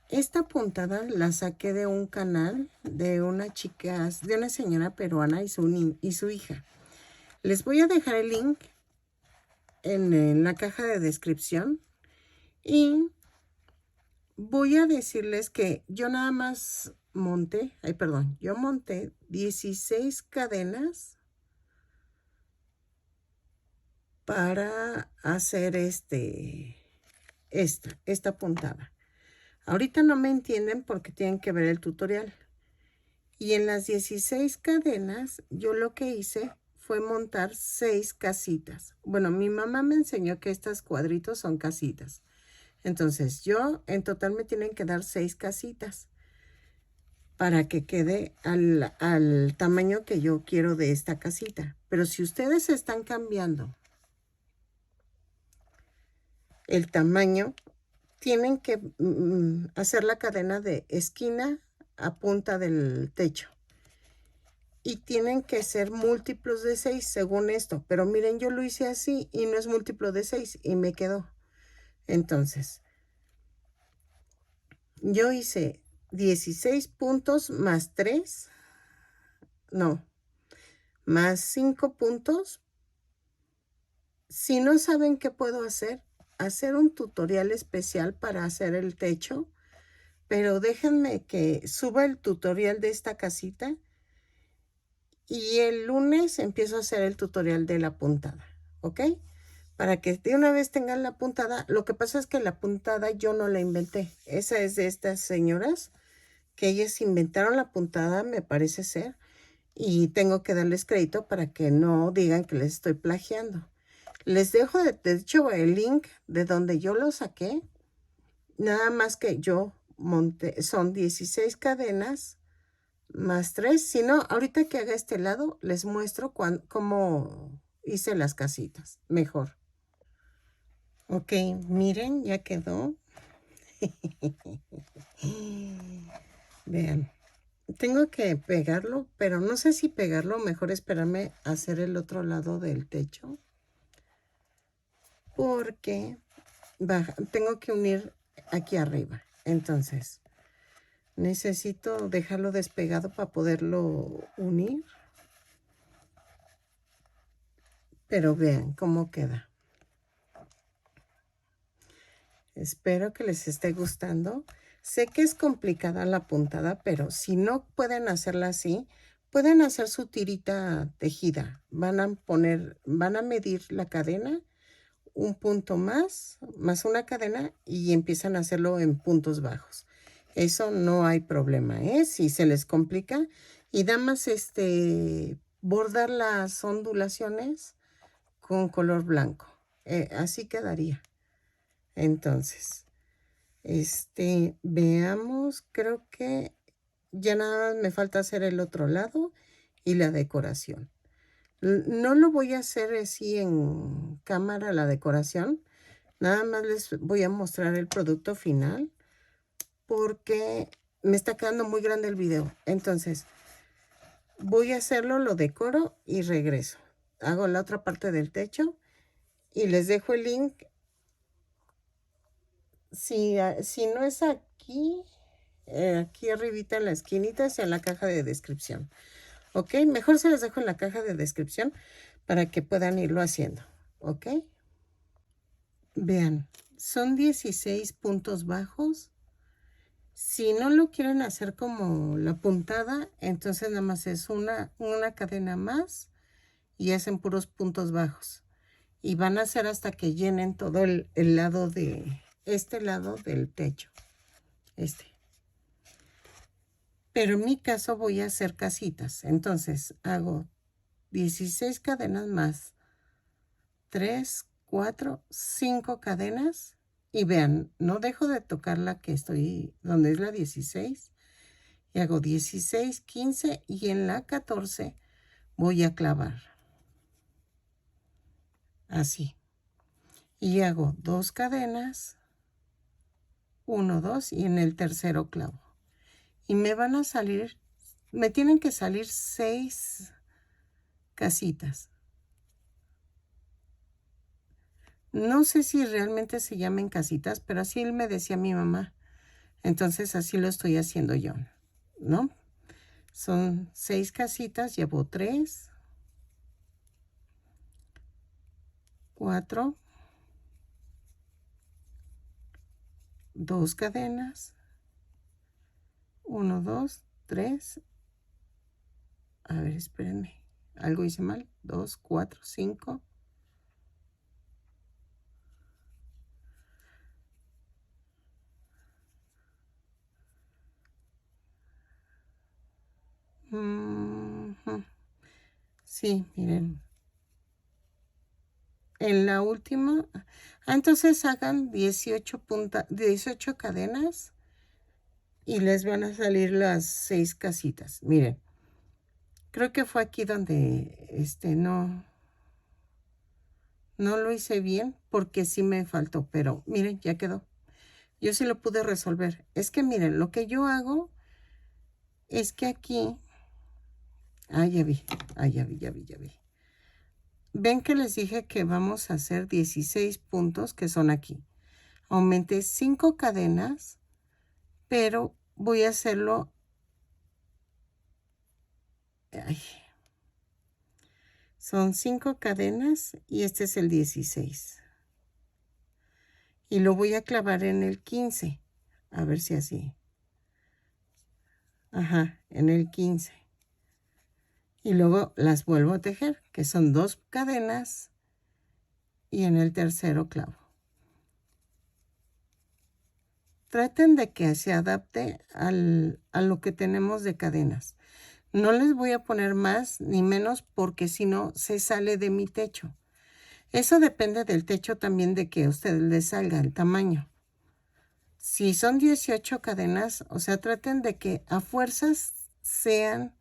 Speaker 1: Esta puntada la saqué de un canal de una chica, de una señora peruana y su hija. Les voy a dejar el link en la caja de descripción y voy a decirles que yo nada más monté, yo monté 16 cadenas para hacer esta puntada. Ahorita no me entienden porque tienen que ver el tutorial. Y en las 16 cadenas, yo lo que hice fue montar 6 casitas. Bueno, mi mamá me enseñó que estos cuadritos son casitas. Entonces, yo en total me tienen que dar 6 casitas para que quede al tamaño que yo quiero de esta casita. Pero si ustedes están cambiando el tamaño, tienen que hacer la cadena de esquina a punta del techo. Y tienen que ser múltiplos de 6 según esto. Pero miren, yo lo hice así y no es múltiplo de 6 y me quedó. Entonces, yo hice 16 puntos más 3. No, más 5 puntos. Si no saben qué puedo hacer un tutorial especial para hacer el techo. Pero déjenme que suba el tutorial de esta casita. Y el lunes empiezo a hacer el tutorial de la puntada, ¿ok? Para que de una vez tengan la puntada. Lo que pasa es que la puntada yo no la inventé. Esa es de estas señoras que ellas inventaron la puntada, me parece ser. Y tengo que darles crédito para que no digan que les estoy plagiando. Les dejo de hecho el link de donde yo lo saqué. Nada más que yo monté, son 16 cadenas más 3. Si no, ahorita que haga este lado, les muestro cómo hice las casitas. Mejor. Ok, miren, ya quedó. Vean. Tengo que pegarlo, pero no sé si pegarlo. Mejor esperarme a hacer el otro lado del techo. Porque tengo que unir aquí arriba. Entonces, necesito dejarlo despegado para poderlo unir. Pero vean cómo queda. Espero que les esté gustando. Sé que es complicada la puntada, pero si no pueden hacerla así, pueden hacer su tirita tejida. Van a medir la cadena, un punto más una cadena y empiezan a hacerlo en puntos bajos. Eso no hay problema, ¿eh? Si se les complica y nada más bordar las ondulaciones con color blanco. Así quedaría. Entonces, veamos, creo que ya nada más me falta hacer el otro lado y la decoración. No lo voy a hacer así en cámara la decoración. Nada más les voy a mostrar el producto final porque me está quedando muy grande el video. Entonces, voy a hacerlo, lo decoro y regreso. Hago la otra parte del techo y les dejo el link. Si no es aquí, aquí arribita en la esquinita, es en la caja de descripción. ¿Ok? Mejor se las dejo en la caja de descripción para que puedan irlo haciendo. ¿Ok? Vean, son 16 puntos bajos. Si no lo quieren hacer como la puntada, entonces nada más es una cadena más y hacen puros puntos bajos. Y van a hacer hasta que llenen todo el lado de este lado del techo. Pero en mi caso voy a hacer casitas. Entonces hago 16 cadenas más 3, 4, 5 cadenas. Y vean, no dejo de tocar la que estoy, donde es la 16. Y hago 16, 15 y en la 14 voy a clavar. Así. Y hago 2 cadenas. 1, 2 y en el tercero clavo. Y me van a salir, me tienen que salir 6 casitas. No sé si realmente se llamen casitas, pero así me decía mi mamá. Entonces así lo estoy haciendo yo, ¿no? Son 6 casitas, llevo 3, 4, 2 cadenas, 1, 2, 3. A ver, espérenme. Algo hice mal. 2, 4, 5. Sí, miren. En la última, entonces hagan 18 cadenas y les van a salir las 6 casitas. Miren, creo que fue aquí donde no lo hice bien porque sí me faltó, pero miren, ya quedó. Yo sí lo pude resolver. Es que miren, lo que yo hago es que aquí, ya vi, ya vi. Ven que les dije que vamos a hacer 16 puntos que son aquí. Aumenté 5 cadenas, pero voy a hacerlo. Son 5 cadenas y este es el 16. Y lo voy a clavar en el 15. A ver si así. Ajá, en el 15. Y luego las vuelvo a tejer, que son 2 cadenas y en el tercero clavo. Traten de que se adapte a lo que tenemos de cadenas. No les voy a poner más ni menos porque si no se sale de mi techo. Eso depende del techo también de que a ustedes les salga el tamaño. Si son 18 cadenas, o sea, traten de que a fuerzas sean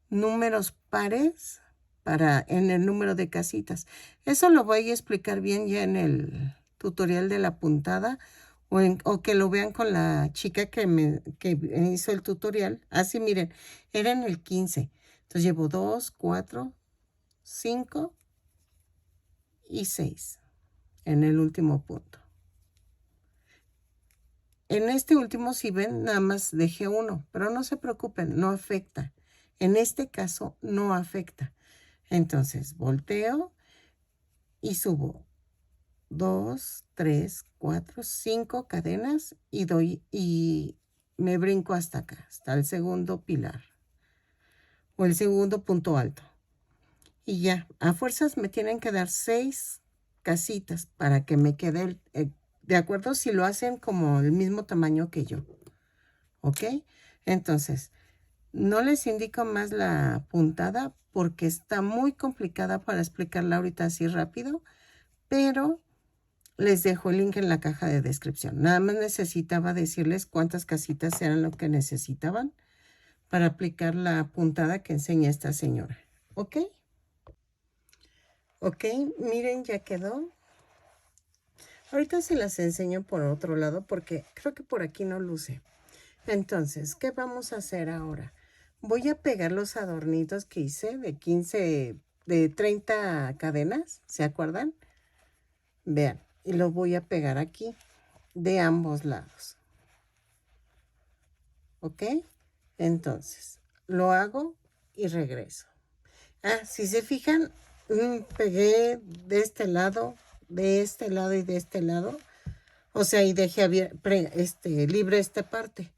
Speaker 1: números pares en el número de casitas. Eso lo voy a explicar bien ya en el tutorial de la puntada o que lo vean con la chica que hizo el tutorial. Así miren, era en el 15. Entonces llevo 2, 4, 5 y 6 en el último punto. En este último, si ven, nada más dejé 1, pero no se preocupen, no afecta. En este caso, no afecta. Entonces, volteo y subo 2, 3, 4, 5 cadenas y me brinco hasta acá, hasta el segundo pilar o el segundo punto alto. Y ya, a fuerzas me tienen que dar 6 casitas para que me quede de acuerdo si lo hacen como el mismo tamaño que yo. ¿Ok? Entonces, no les indico más la puntada porque está muy complicada para explicarla ahorita así rápido, pero les dejo el link en la caja de descripción. Nada más necesitaba decirles cuántas casitas eran lo que necesitaban para aplicar la puntada que enseña esta señora. ¿Ok? Ok, miren, ya quedó. Ahorita se las enseño por otro lado porque creo que por aquí no luce. Entonces, ¿qué vamos a hacer ahora? Voy a pegar los adornitos que hice de 30 cadenas, ¿se acuerdan? Vean, y los voy a pegar aquí, de ambos lados. ¿Ok? Entonces, lo hago y regreso. Si se fijan, pegué de este lado y de este lado. O sea, y dejé libre esta parte.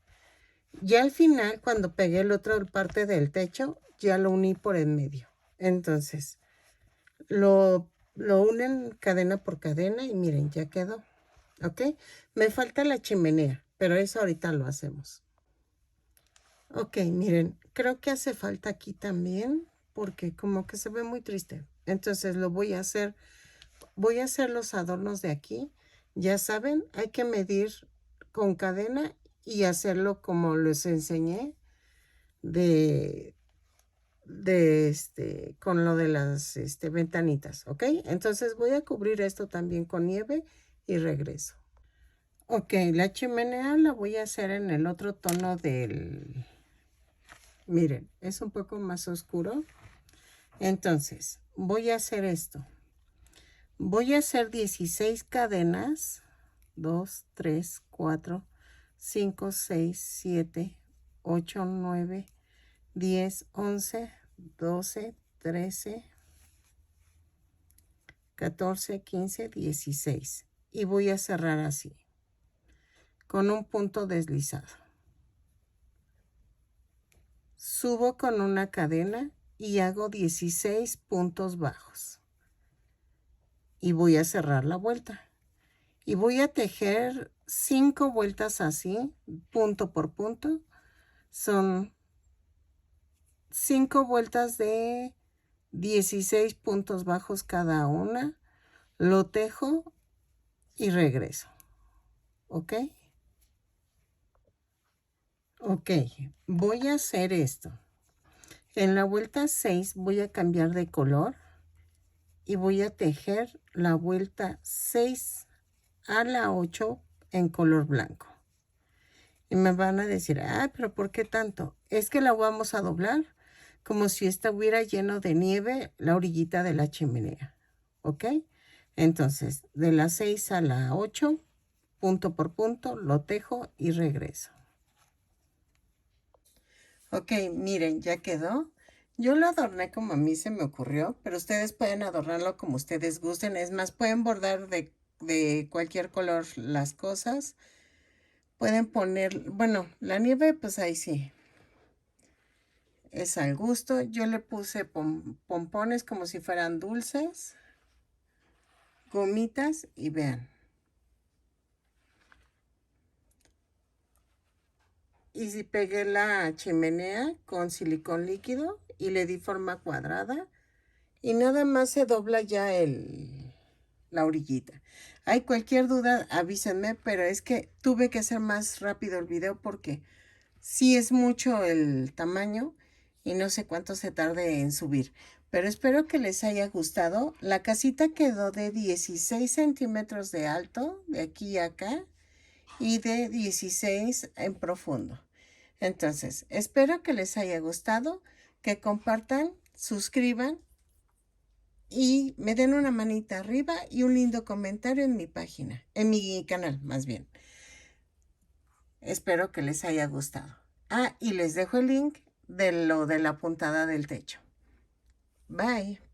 Speaker 1: Ya al final, cuando pegué la otra parte del techo, ya lo uní por en medio. Entonces, lo unen cadena por cadena y miren, ya quedó. ¿Ok? Me falta la chimenea, pero eso ahorita lo hacemos. Ok, miren, creo que hace falta aquí también porque como que se ve muy triste. Entonces lo voy a hacer los adornos de aquí. Ya saben, hay que medir con cadena y hacerlo como les enseñé con lo de las ventanitas, ¿ok? Entonces voy a cubrir esto también con nieve y regreso. Ok, la chimenea la voy a hacer en el otro tono del... Miren, es un poco más oscuro. Entonces, voy a hacer esto. Voy a hacer 16 cadenas. 2, 3, 4, 5, 6, 7, 8, 9, 10, 11, 12, 13, 14, 15, 16. Y voy a cerrar así, con un punto deslizado. Subo con una cadena y hago 16 puntos bajos. Y voy a cerrar la vuelta. Y voy a tejer 5 vueltas así, punto por punto. Son 5 vueltas de 16 puntos bajos cada una, lo tejo y regreso. ¿Ok? Ok, voy a hacer esto. En la vuelta 6 voy a cambiar de color y voy a tejer la vuelta 6 a la 8 en color blanco. Y me van a decir, ah, pero ¿por qué tanto? Es que la vamos a doblar como si estuviera lleno de nieve la orillita de la chimenea. ¿Ok? Entonces, de la 6 a la 8, punto por punto, lo tejo y regreso. Ok, miren, ya quedó. Yo lo adorné como a mí se me ocurrió, pero ustedes pueden adornarlo como ustedes gusten. Es más, pueden bordar de cualquier color las cosas. Pueden poner, bueno, la nieve, pues ahí sí, es al gusto. Yo le puse pompones como si fueran dulces, gomitas y vean. Y si pegué la chimenea con silicón líquido y le di forma cuadrada y nada más se dobla ya la orillita. Hay cualquier duda, avísenme, pero es que tuve que hacer más rápido el video porque sí es mucho el tamaño y no sé cuánto se tarde en subir. Pero espero que les haya gustado. La casita quedó de 16 centímetros de alto, de aquí a acá, y de 16 en profundo. Entonces, espero que les haya gustado, que compartan, suscriban y me den una manita arriba y un lindo comentario en mi página, en mi canal más bien. Espero que les haya gustado. Ah, y les dejo el link de lo de la puntada del techo. Bye.